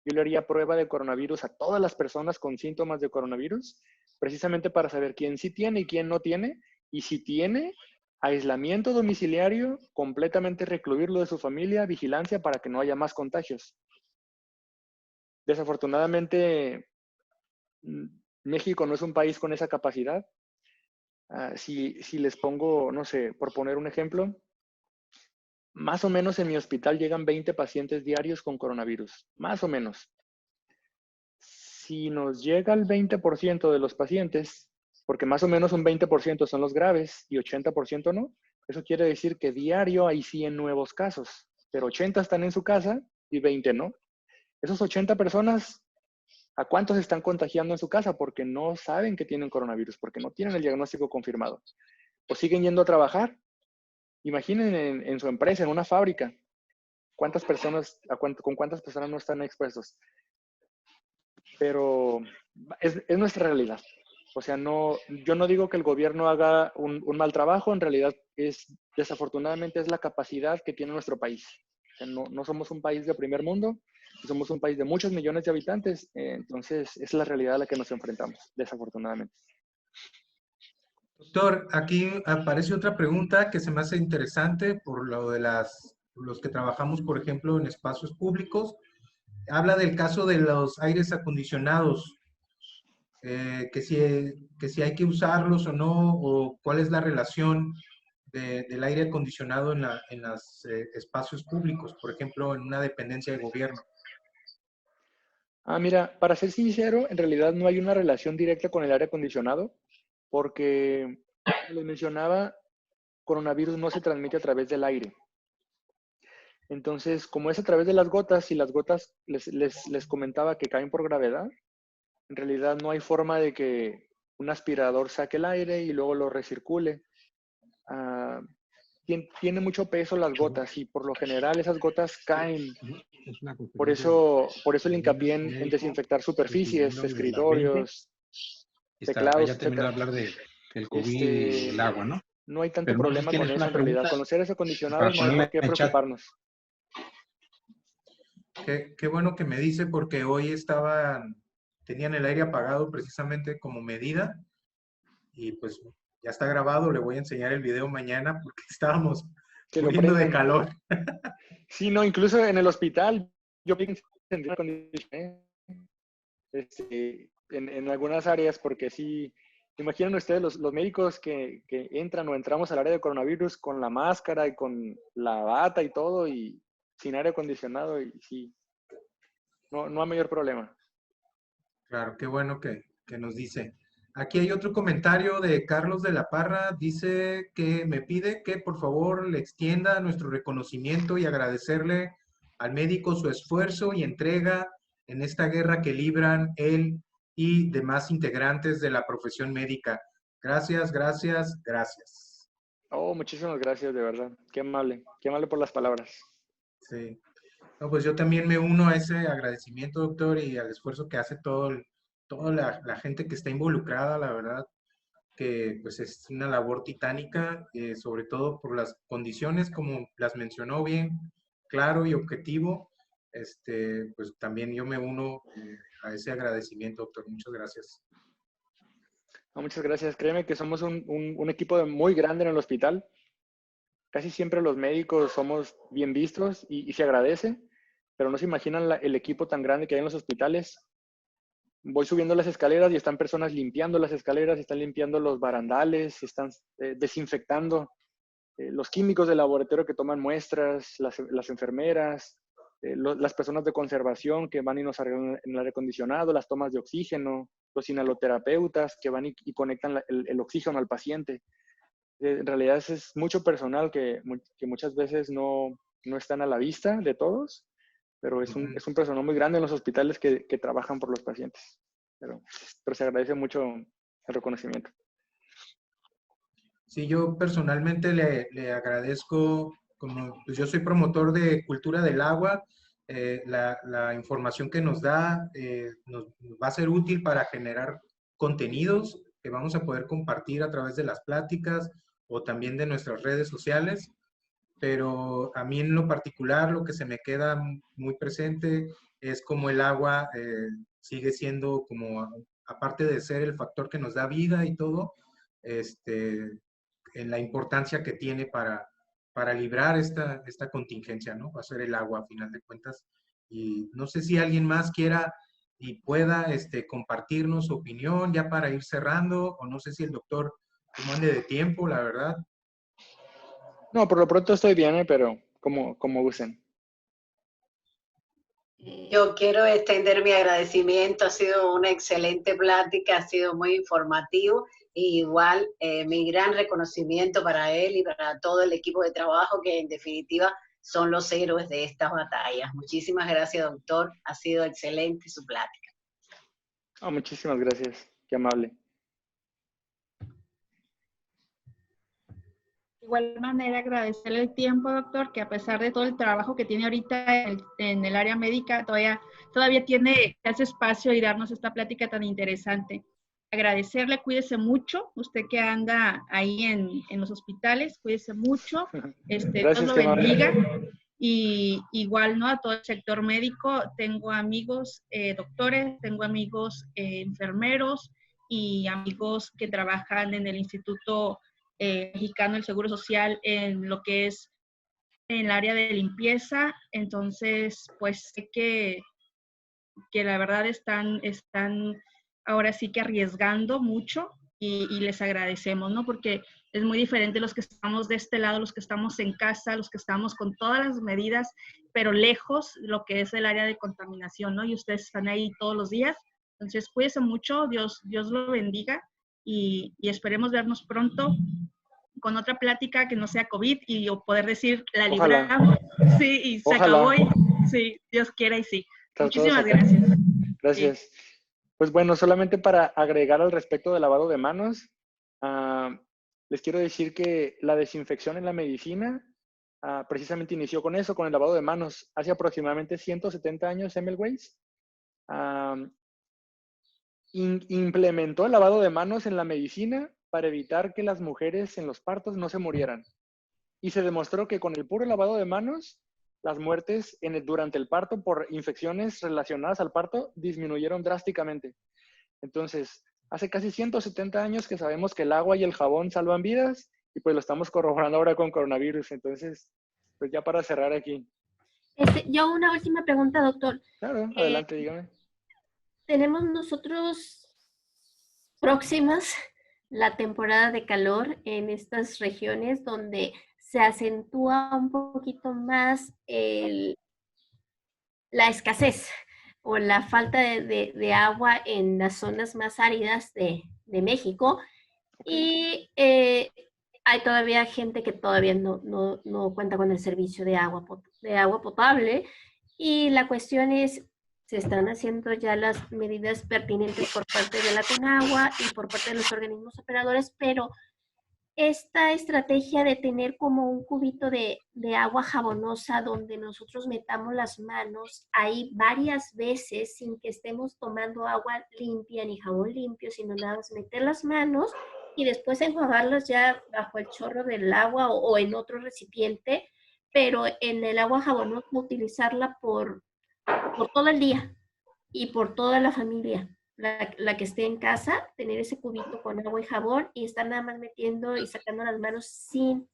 B: yo le haría prueba de coronavirus a todas las personas con síntomas de coronavirus, precisamente para saber quién sí tiene y quién no tiene, y si tiene, aislamiento domiciliario, completamente recluirlo de su familia, vigilancia para que no haya más contagios. Desafortunadamente, México no es un país con esa capacidad. Si les pongo, no sé, por poner un ejemplo, más o menos en mi hospital llegan 20 pacientes diarios con coronavirus, más o menos. Si nos llega el 20% de los pacientes, porque más o menos un 20% son los graves y 80% no, eso quiere decir que diario hay 100 nuevos casos, pero 80 están en su casa y 20 no. Esos 80 personas, ¿a cuántos están contagiando en su casa? Porque no saben que tienen coronavirus, porque no tienen el diagnóstico confirmado. O siguen yendo a trabajar. Imaginen en su empresa, en una fábrica, ¿cuántas personas, con cuántas personas no están expuestos? Pero es nuestra realidad. O sea, yo no digo que el gobierno haga un mal trabajo, en realidad desafortunadamente es la capacidad que tiene nuestro país. O sea, no somos un país de primer mundo, somos un país de muchos millones de habitantes, entonces es la realidad a la que nos enfrentamos, desafortunadamente.
A: Doctor, aquí aparece otra pregunta que se me hace interesante por lo de los que trabajamos, por ejemplo, en espacios públicos. Habla del caso de los aires acondicionados, que si hay que usarlos o no, o cuál es la relación del aire acondicionado en los espacios públicos, por ejemplo, en una dependencia de gobierno.
B: Mira, para ser sincero, en realidad no hay una relación directa con el aire acondicionado, porque, como les mencionaba, coronavirus no se transmite a través del aire. Entonces, como es a través de las gotas, y las gotas les comentaba que caen por gravedad, en realidad no hay forma de que un aspirador saque el aire y luego lo recircule. Tiene mucho peso las gotas y por lo general esas gotas caen. Por eso el hincapié en desinfectar superficies, escritorios, teclados,
F: ya terminó de
B: etc.
F: hablar del COVID y el agua, ¿no?
B: No hay tanto
F: Pero no sé si
B: problema
F: tienes
B: con eso
F: una
B: en realidad.
F: pregunta
B: Con los aires
F: para
B: acondicionados no hay
F: ponerla
B: por qué
F: en el chat.
B: preocuparnos.
A: Qué bueno que me dice, porque hoy tenían el aire apagado precisamente como medida, y pues ya está grabado, le voy a enseñar el video mañana porque estábamos
B: Que lo
A: muriendo de
B: prendan.
A: calor.
B: Sí, no, incluso en el hospital, yo vi en algunas áreas, porque sí, imaginen ustedes los médicos que entran o entramos al área de coronavirus con la máscara y con la bata y todo, y sin aire acondicionado, y sí, no hay mayor problema.
A: Claro, qué bueno que nos dice. Aquí hay otro comentario de Carlos de la Parra. Dice que me pide que por favor le extienda nuestro reconocimiento y agradecerle al médico su esfuerzo y entrega en esta guerra que libran él y demás integrantes de la profesión médica. Gracias, gracias, gracias.
B: Oh, muchísimas gracias, de verdad. Qué amable por las palabras.
A: Sí. No, pues yo también me uno a ese agradecimiento, doctor, y al esfuerzo que hace toda la gente que está involucrada, la verdad, que pues es una labor titánica, sobre todo por las condiciones, como las mencionó bien, claro y objetivo. Pues también yo me uno a ese agradecimiento, doctor. Muchas gracias.
B: No, muchas gracias. Créeme que somos un equipo muy grande en el hospital. Casi siempre los médicos somos bien vistos y se agradece, pero no se imaginan el equipo tan grande que hay en los hospitales. Voy subiendo las escaleras y están personas limpiando las escaleras, están limpiando los barandales, están desinfectando los químicos del laboratorio que toman muestras, las enfermeras, las personas de conservación que van y nos arreglan en el aire acondicionado, las tomas de oxígeno, los inhaloterapeutas que van y conectan el oxígeno al paciente. En realidad es mucho personal que muchas veces no están a la vista de todos, pero es un personal muy grande en los hospitales que trabajan por los pacientes. Pero se agradece mucho el reconocimiento.
A: Sí, yo personalmente le agradezco, como pues yo soy promotor de cultura del agua, la información que nos da nos va a ser útil para generar contenidos que vamos a poder compartir a través de las pláticas o también de nuestras redes sociales. Pero a mí en lo particular lo que se me queda muy presente es como el agua sigue siendo como, aparte de ser el factor que nos da vida y todo, en la importancia que tiene para librar esta contingencia, ¿no? Va a ser el agua a final de cuentas. Y no sé si alguien más quiera y pueda compartirnos su opinión ya para ir cerrando, o no sé si el doctor cómo ande de tiempo, la verdad.
B: No, por lo pronto estoy bien, pero como gusten.
G: Yo quiero extender mi agradecimiento, ha sido una excelente plática, ha sido muy informativo, y igual mi gran reconocimiento para él y para todo el equipo de trabajo que en definitiva son los héroes de estas batallas. Muchísimas gracias, doctor, ha sido excelente su plática.
B: Oh, muchísimas gracias, qué amable.
C: De igual manera, agradecerle el tiempo, doctor, que a pesar de todo el trabajo que tiene ahorita en el área médica, todavía tiene ese espacio y darnos esta plática tan interesante. Agradecerle, cuídese mucho, usted que anda ahí en los hospitales, cuídese mucho,
B: Gracias,
C: Dios lo bendiga. Y igual, ¿no? A todo el sector médico, tengo amigos doctores, tengo amigos enfermeros y amigos que trabajan en el Instituto Mexicano del Seguro Social en lo que es en el área de limpieza. Entonces, pues sé que la verdad están ahora sí que arriesgando mucho y les agradecemos, ¿no? Porque es muy diferente los que estamos de este lado, los que estamos en casa, los que estamos con todas las medidas pero lejos de lo que es el área de contaminación, ¿no? Y ustedes están ahí todos los días. Entonces, cuídense mucho, Dios lo bendiga y esperemos vernos pronto con otra plática que no sea COVID y poder decir, la libramos, sí, y se acabó, y sí, Dios quiera y sí. Muchísimas gracias.
B: Gracias. Sí. Pues bueno, solamente para agregar al respecto del lavado de manos, les quiero decir que la desinfección en la medicina precisamente inició con eso, con el lavado de manos. Hace aproximadamente 170 años, Semmelweis implementó el lavado de manos en la medicina para evitar que las mujeres en los partos no se murieran. Y se demostró que con el puro lavado de manos, las muertes durante el parto por infecciones relacionadas al parto disminuyeron drásticamente. Entonces, hace casi 170 años que sabemos que el agua y el jabón salvan vidas y pues lo estamos corroborando ahora con coronavirus. Entonces, pues ya para cerrar aquí.
D: Yo una última pregunta, doctor.
B: Claro, adelante, dígame.
D: Tenemos nosotros próximas la temporada de calor en estas regiones donde se acentúa un poquito más la escasez o la falta de agua en las zonas más áridas de México. Y hay todavía gente que todavía no cuenta con el servicio de agua potable. Y la cuestión es, se están haciendo ya las medidas pertinentes por parte de la CONAGUA y por parte de los organismos operadores, pero esta estrategia de tener como un cubito de agua jabonosa donde nosotros metamos las manos ahí varias veces sin que estemos tomando agua limpia ni jabón limpio, sino nada más meter las manos y después enjuagarlas ya bajo el chorro del agua o en otro recipiente, pero en el agua jabonosa utilizarla por todo el día y por toda la familia. La que esté en casa, tener ese cubito con agua y jabón y estar nada más metiendo y sacando las manos sin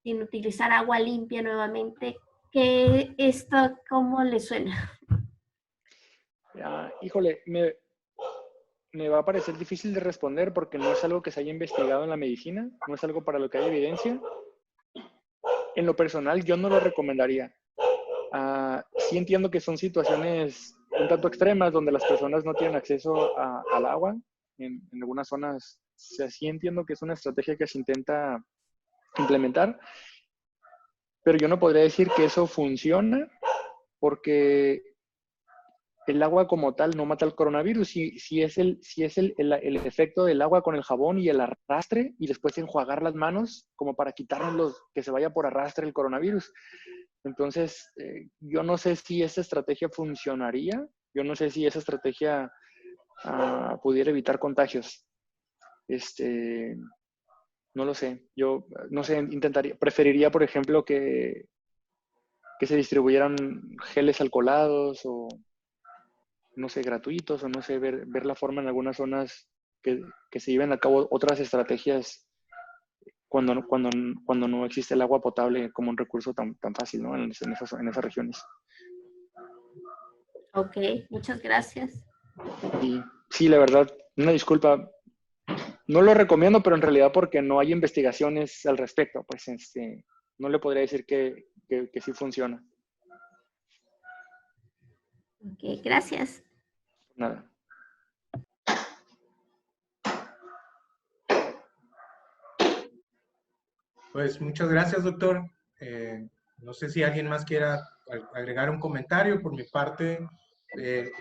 D: utilizar agua limpia nuevamente. ¿Qué esto cómo le suena?
B: Híjole, me va a parecer difícil de responder porque no es algo que se haya investigado en la medicina, no es algo para lo que hay evidencia. En lo personal, yo no lo recomendaría. Sí entiendo que son situaciones un tanto extremas donde las personas no tienen acceso al agua en algunas zonas. O sea, sí entiendo que es una estrategia que se intenta implementar, pero yo no podría decir que eso funciona porque el agua como tal no mata el coronavirus. Si es el efecto del agua con el jabón y el arrastre y después enjuagar las manos como para quitarnos que se vaya por arrastre el coronavirus. Entonces, yo no sé si esa estrategia funcionaría. Yo no sé si esa estrategia pudiera evitar contagios. No lo sé. Yo no sé, preferiría, por ejemplo, que se distribuyeran geles alcoholados o, no sé, gratuitos, o no sé, ver la forma en algunas zonas que se lleven a cabo otras estrategias cuando no existe el agua potable como un recurso tan fácil, ¿no? En esas regiones.
D: Ok, muchas gracias.
B: Y sí, la verdad, una disculpa. No lo recomiendo, pero en realidad porque no hay investigaciones al respecto, pues no le podría decir que sí funciona.
D: Ok, gracias.
B: Nada.
A: Pues muchas gracias, doctor. No sé si alguien más quiera agregar un comentario por mi parte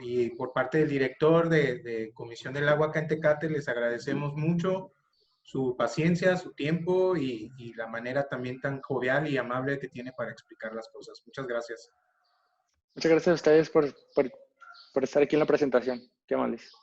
A: y por parte del director de Comisión del Agua acá en Tecate. Les agradecemos mucho su paciencia, su tiempo y la manera también tan jovial y amable que tiene para explicar las cosas. Muchas gracias.
B: Muchas gracias a ustedes por estar aquí en la presentación. Qué amables.